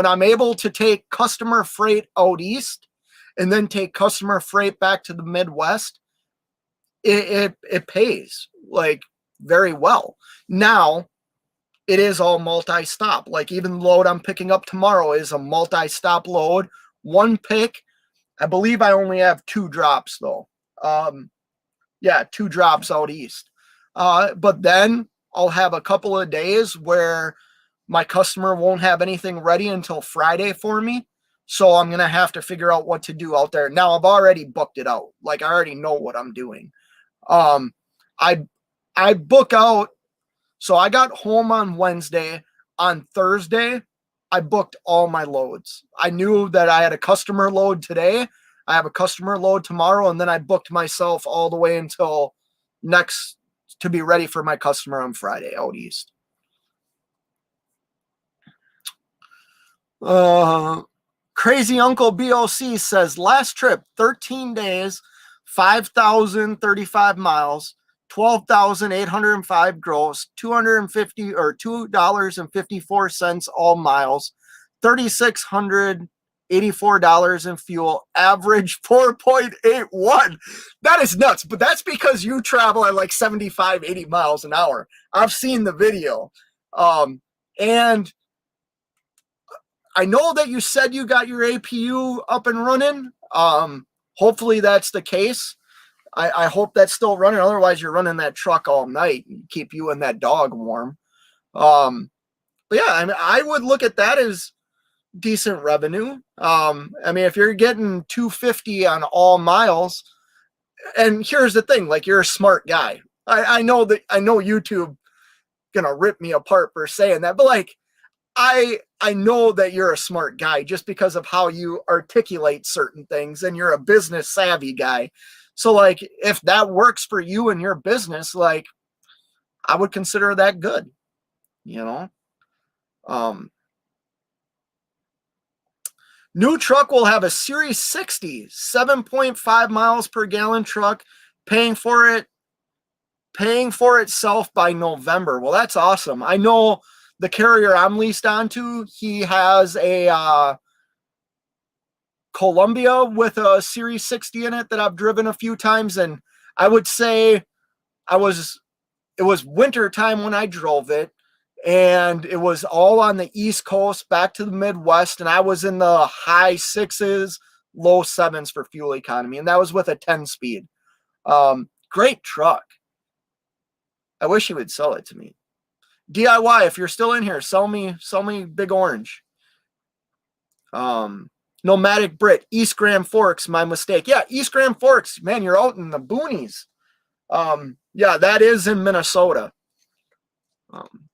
I'm able to take customer freight out east and then take customer freight back to the Midwest, it pays like very well. Now it is all multi-stop. Like even the load I'm picking up tomorrow is a multi-stop load. One pick. I believe I only have 2 drops though. 2 drops out east. But then I'll have a couple of days where my customer won't have anything ready until Friday for me. So I'm going to have to figure out what to do out there. Now I've already booked it out. Like I already know what I'm doing. I book out. So I got home on Wednesday. On Thursday, I booked all my loads. I knew that I had a customer load today. I have a customer load tomorrow. And then I booked myself all the way until next to be ready for my customer on Friday out east. Crazy Uncle BOC says last trip, 13 days, 5,035 miles, 12,805 gross, 250 or $2.54 all miles, $3,684 in fuel, average 4.81. That is nuts, but that's because you travel at like 75, 80 miles an hour. I've seen the video. And I know that you said you got your APU up and running. Hopefully that's the case. I hope that's still running. Otherwise, you're running that truck all night and keep you and that dog warm. But yeah, I mean, I would look at that as decent revenue. I mean, if you're getting 250 on all miles, and here's the thing, like you're a smart guy. I know YouTube gonna rip me apart for saying that, but like I know that you're a smart guy just because of how you articulate certain things, and you're a business savvy guy. So like if that works for you and your business, like I would consider that good, New truck will have a Series 60, 7.5 miles per gallon truck, paying for itself by November. Well, that's awesome. I know the carrier I'm leased onto, he has a Columbia with a Series 60 in it that I've driven a few times, and I would say it was winter time when I drove it, and it was all on the East Coast back to the Midwest, and I was in the high 6s, low 7s for fuel economy, and that was with a 10-speed. Great truck. I wish he would sell it to me. DIY, if you're still in here, sell me Big Orange. Nomadic Brit, East Grand Forks, my mistake. Yeah, East Grand Forks, man, you're out in the boonies. Yeah, that is in Minnesota.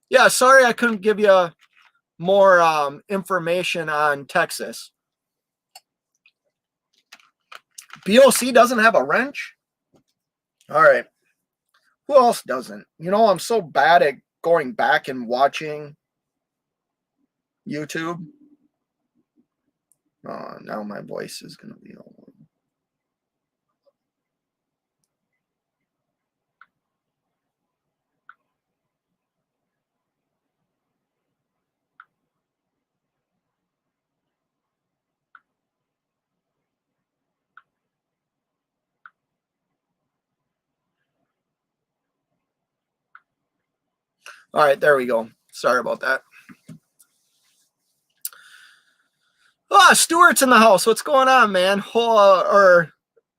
Yeah, sorry I couldn't give you more information on Texas. BOC doesn't have a wrench? All right. Who else doesn't? You know, I'm so bad at going back and watching YouTube. Oh, now my voice is going to be all. All right, there we go. Sorry about that. Stuart's in the house. What's going on, man? Or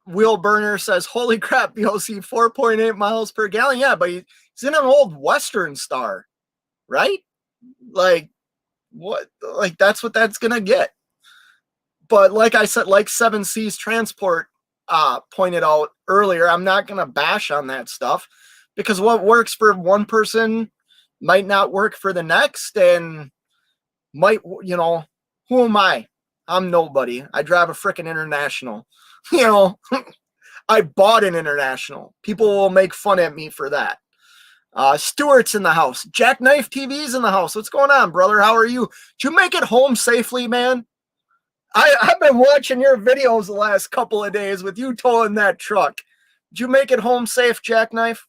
Wheel Burner says, holy crap, BOC 4.8 miles per gallon. Yeah, but he's in an old Western Star, right? Like, what? Like, that's what that's going to get. But like I said, like 7 Seas Transport pointed out earlier, I'm not going to bash on that stuff because what works for one person might not work for the next, and might, you know, who am I? I'm nobody. I drive a freaking International. You know, I bought an International. People will make fun at me for that. Stuart's in the house. Jackknife TV's in the house. What's going on, brother? How are you? Did you make it home safely, man? I've been watching your videos the last couple of days with you towing that truck. Did you make it home safe, Jackknife?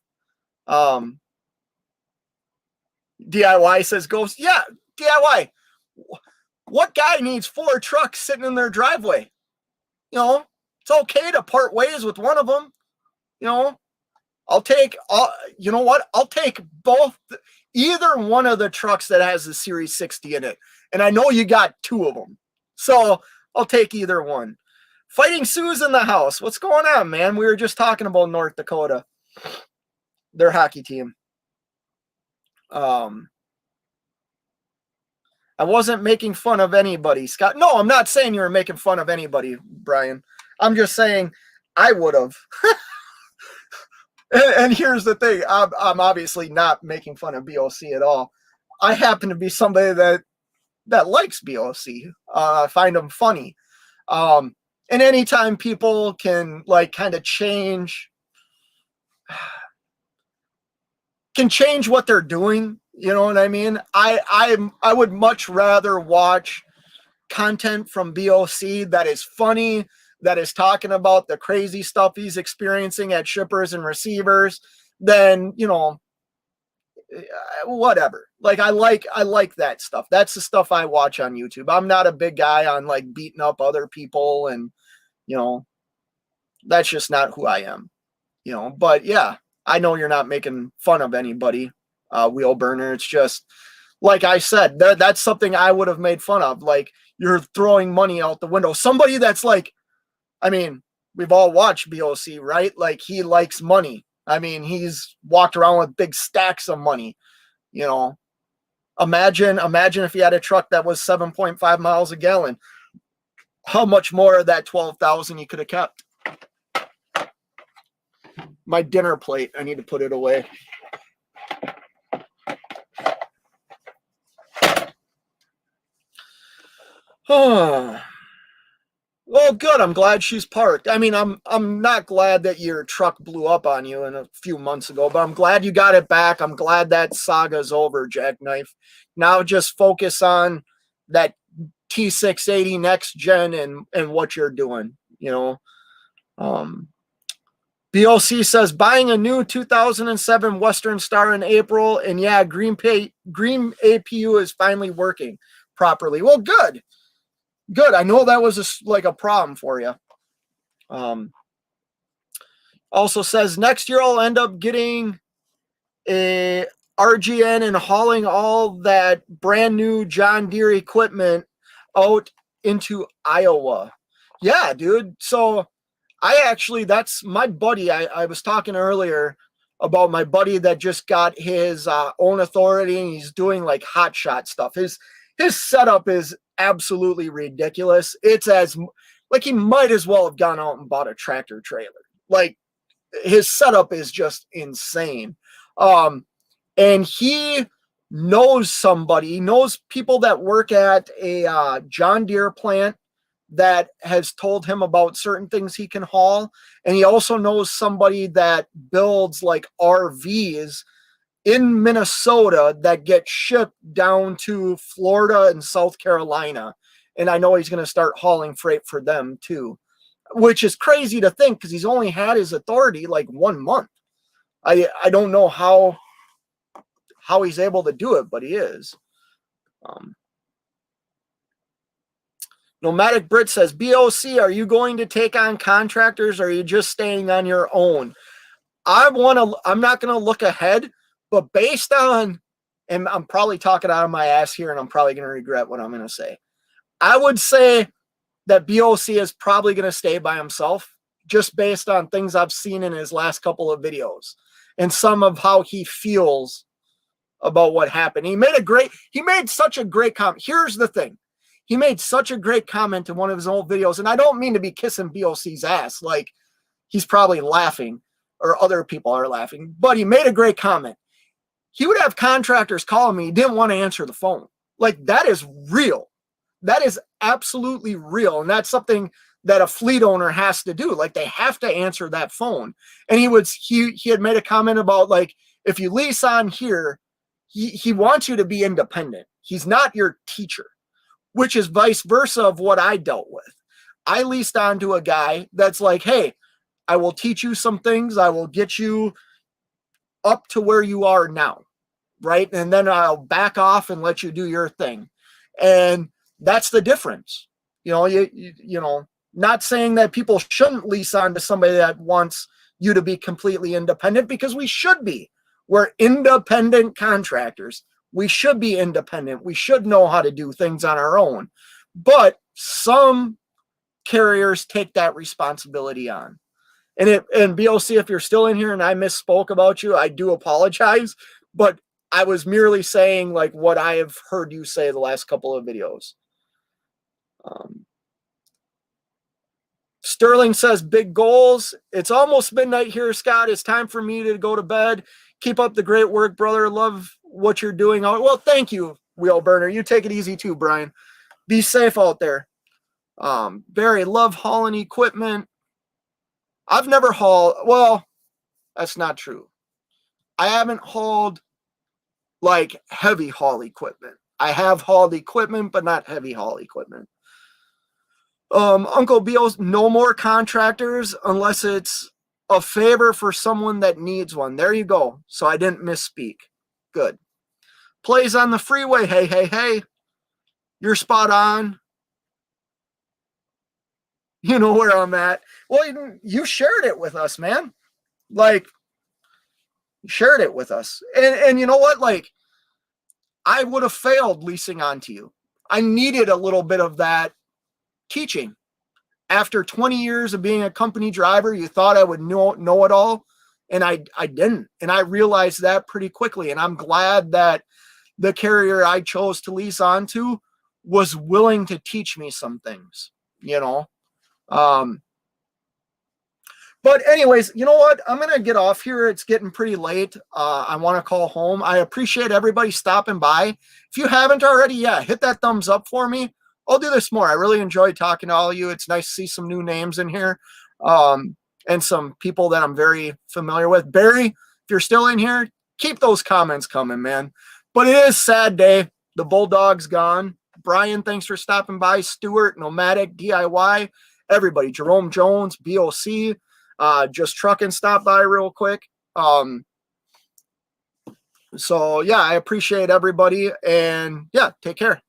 DIY says Ghost. Yeah, DIY. What guy needs 4 trucks sitting in their driveway? You know, it's okay to part ways with one of them. You know, I'll take you know what? I'll take both, either one of the trucks that has the Series 60 in it. And I know you got 2 of them. So I'll take either one. Fighting Sue's in the house. What's going on, man? We were just talking about North Dakota, their hockey team. I wasn't making fun of anybody, Scott. No, I'm not saying you were making fun of anybody, Brian. I'm just saying I would have. and here's the thing. I'm obviously not making fun of BOC at all. I happen to be somebody that likes BOC. I find them funny. And anytime people can like kind of change what they're doing, you know what I mean? I would much rather watch content from BOC that is funny, that is talking about the crazy stuff he's experiencing at shippers and receivers than, you know, whatever. Like I like that stuff. That's the stuff I watch on YouTube. I'm not a big guy on like beating up other people, and you know, that's just not who I am. You know, but yeah, I know you're not making fun of anybody, Wheel Burner. It's just like I said, that's something I would have made fun of. Like you're throwing money out the window. Somebody that's like, I mean, we've all watched BOC, right? Like he likes money. I mean, he's walked around with big stacks of money. You know, imagine if he had a truck that was 7.5 miles a gallon. How much more of that 12,000 you could have kept? My dinner plate, I need to put it away. Oh. Well, good. I'm glad she's parked. I mean, I'm not glad that your truck blew up on you in a few months ago, but I'm glad you got it back. I'm glad that saga's over, Jackknife. Now just focus on that T680 next gen and what you're doing, you know. BOC says buying a new 2007 Western Star in April, and yeah, green APU is finally working properly. Well, good. Good. I know that was like a problem for you. Also says next year I'll end up getting a RGN and hauling all that brand new John Deere equipment out into Iowa. Yeah, dude. So that's my buddy. I was talking earlier about my buddy that just got his own authority, and he's doing like hot shot stuff. His setup is absolutely ridiculous. It's as like he might as well have gone out and bought a tractor trailer. Like his setup is just insane. And he knows somebody, he knows people that work at a John Deere plant that has told him about certain things he can haul. And he also knows somebody that builds like RVs in Minnesota that get shipped down to Florida and South Carolina. And I know he's going to start hauling freight for them too, which is crazy to think because he's only had his authority like 1 month. I don't know how he's able to do it, but he is. Nomadic Brit says, BOC, are you going to take on contractors or are you just staying on your own? I'm not going to look ahead, but based on, and I'm probably talking out of my ass here and I'm probably going to regret what I'm going to say. I would say that BOC is probably going to stay by himself just based on things I've seen in his last couple of videos and some of how he feels about what happened. He made such a great comment. Here's the thing. He made such a great comment in one of his old videos, and I don't mean to be kissing BOC's ass. Like, he's probably laughing, or other people are laughing, but he made a great comment. He would have contractors calling me. He didn't want to answer the phone. Like, that is real. That is absolutely real, and that's something that a fleet owner has to do. Like, they have to answer that phone. And he had made a comment about, like, if you lease on here, he wants you to be independent. He's not your teacher, which is vice versa of what I dealt with. I leased onto a guy that's like, hey, I will teach you some things. I will get you up to where you are now, right? And then I'll back off and let you do your thing. And that's the difference. You know, not saying that people shouldn't lease on to somebody that wants you to be completely independent, because we should be. We're independent contractors. We should be independent. We should know how to do things on our own. But some carriers take that responsibility on. And BOC, if you're still in here and I misspoke about you, I do apologize. But I was merely saying like what I have heard you say the last couple of videos. Sterling says, big goals. It's almost midnight here, Scott. It's time for me to go to bed. Keep up the great work, brother. Love what you're doing. Well, thank you, Wheel Burner. You take it easy too, Brian. Be safe out there. Barry, love hauling equipment. I've never hauled. Well, that's not true. I haven't hauled like heavy haul equipment. I have hauled equipment, but not heavy haul equipment. Uncle Beals, no more contractors unless it's a favor for someone that needs one. There you go. So I didn't misspeak. Good. Plays on the freeway. Hey, hey, hey. You're spot on. You know where I'm at. Well, you shared it with us, man. Like, you shared it with us. And you know what? Like, I would have failed leasing onto you. I needed a little bit of that teaching. After 20 years of being a company driver, you thought I would know it all, and I didn't. And I realized that pretty quickly. And I'm glad that the carrier I chose to lease onto was willing to teach me some things, you know. But anyways, you know what? I'm going to get off here. It's getting pretty late. I want to call home. I appreciate everybody stopping by. If you haven't already, hit that thumbs up for me. I'll do this more. I really enjoyed talking to all of you. It's nice to see some new names in here, and some people that I'm very familiar with. Barry, if you're still in here, keep those comments coming, man. But it is a sad day. The Bulldog's gone. Brian, thanks for stopping by. Stuart, Nomadic, DIY, everybody. Jerome Jones, BOC, Just Trucking stopped by real quick. So, yeah, I appreciate everybody. And, yeah, take care.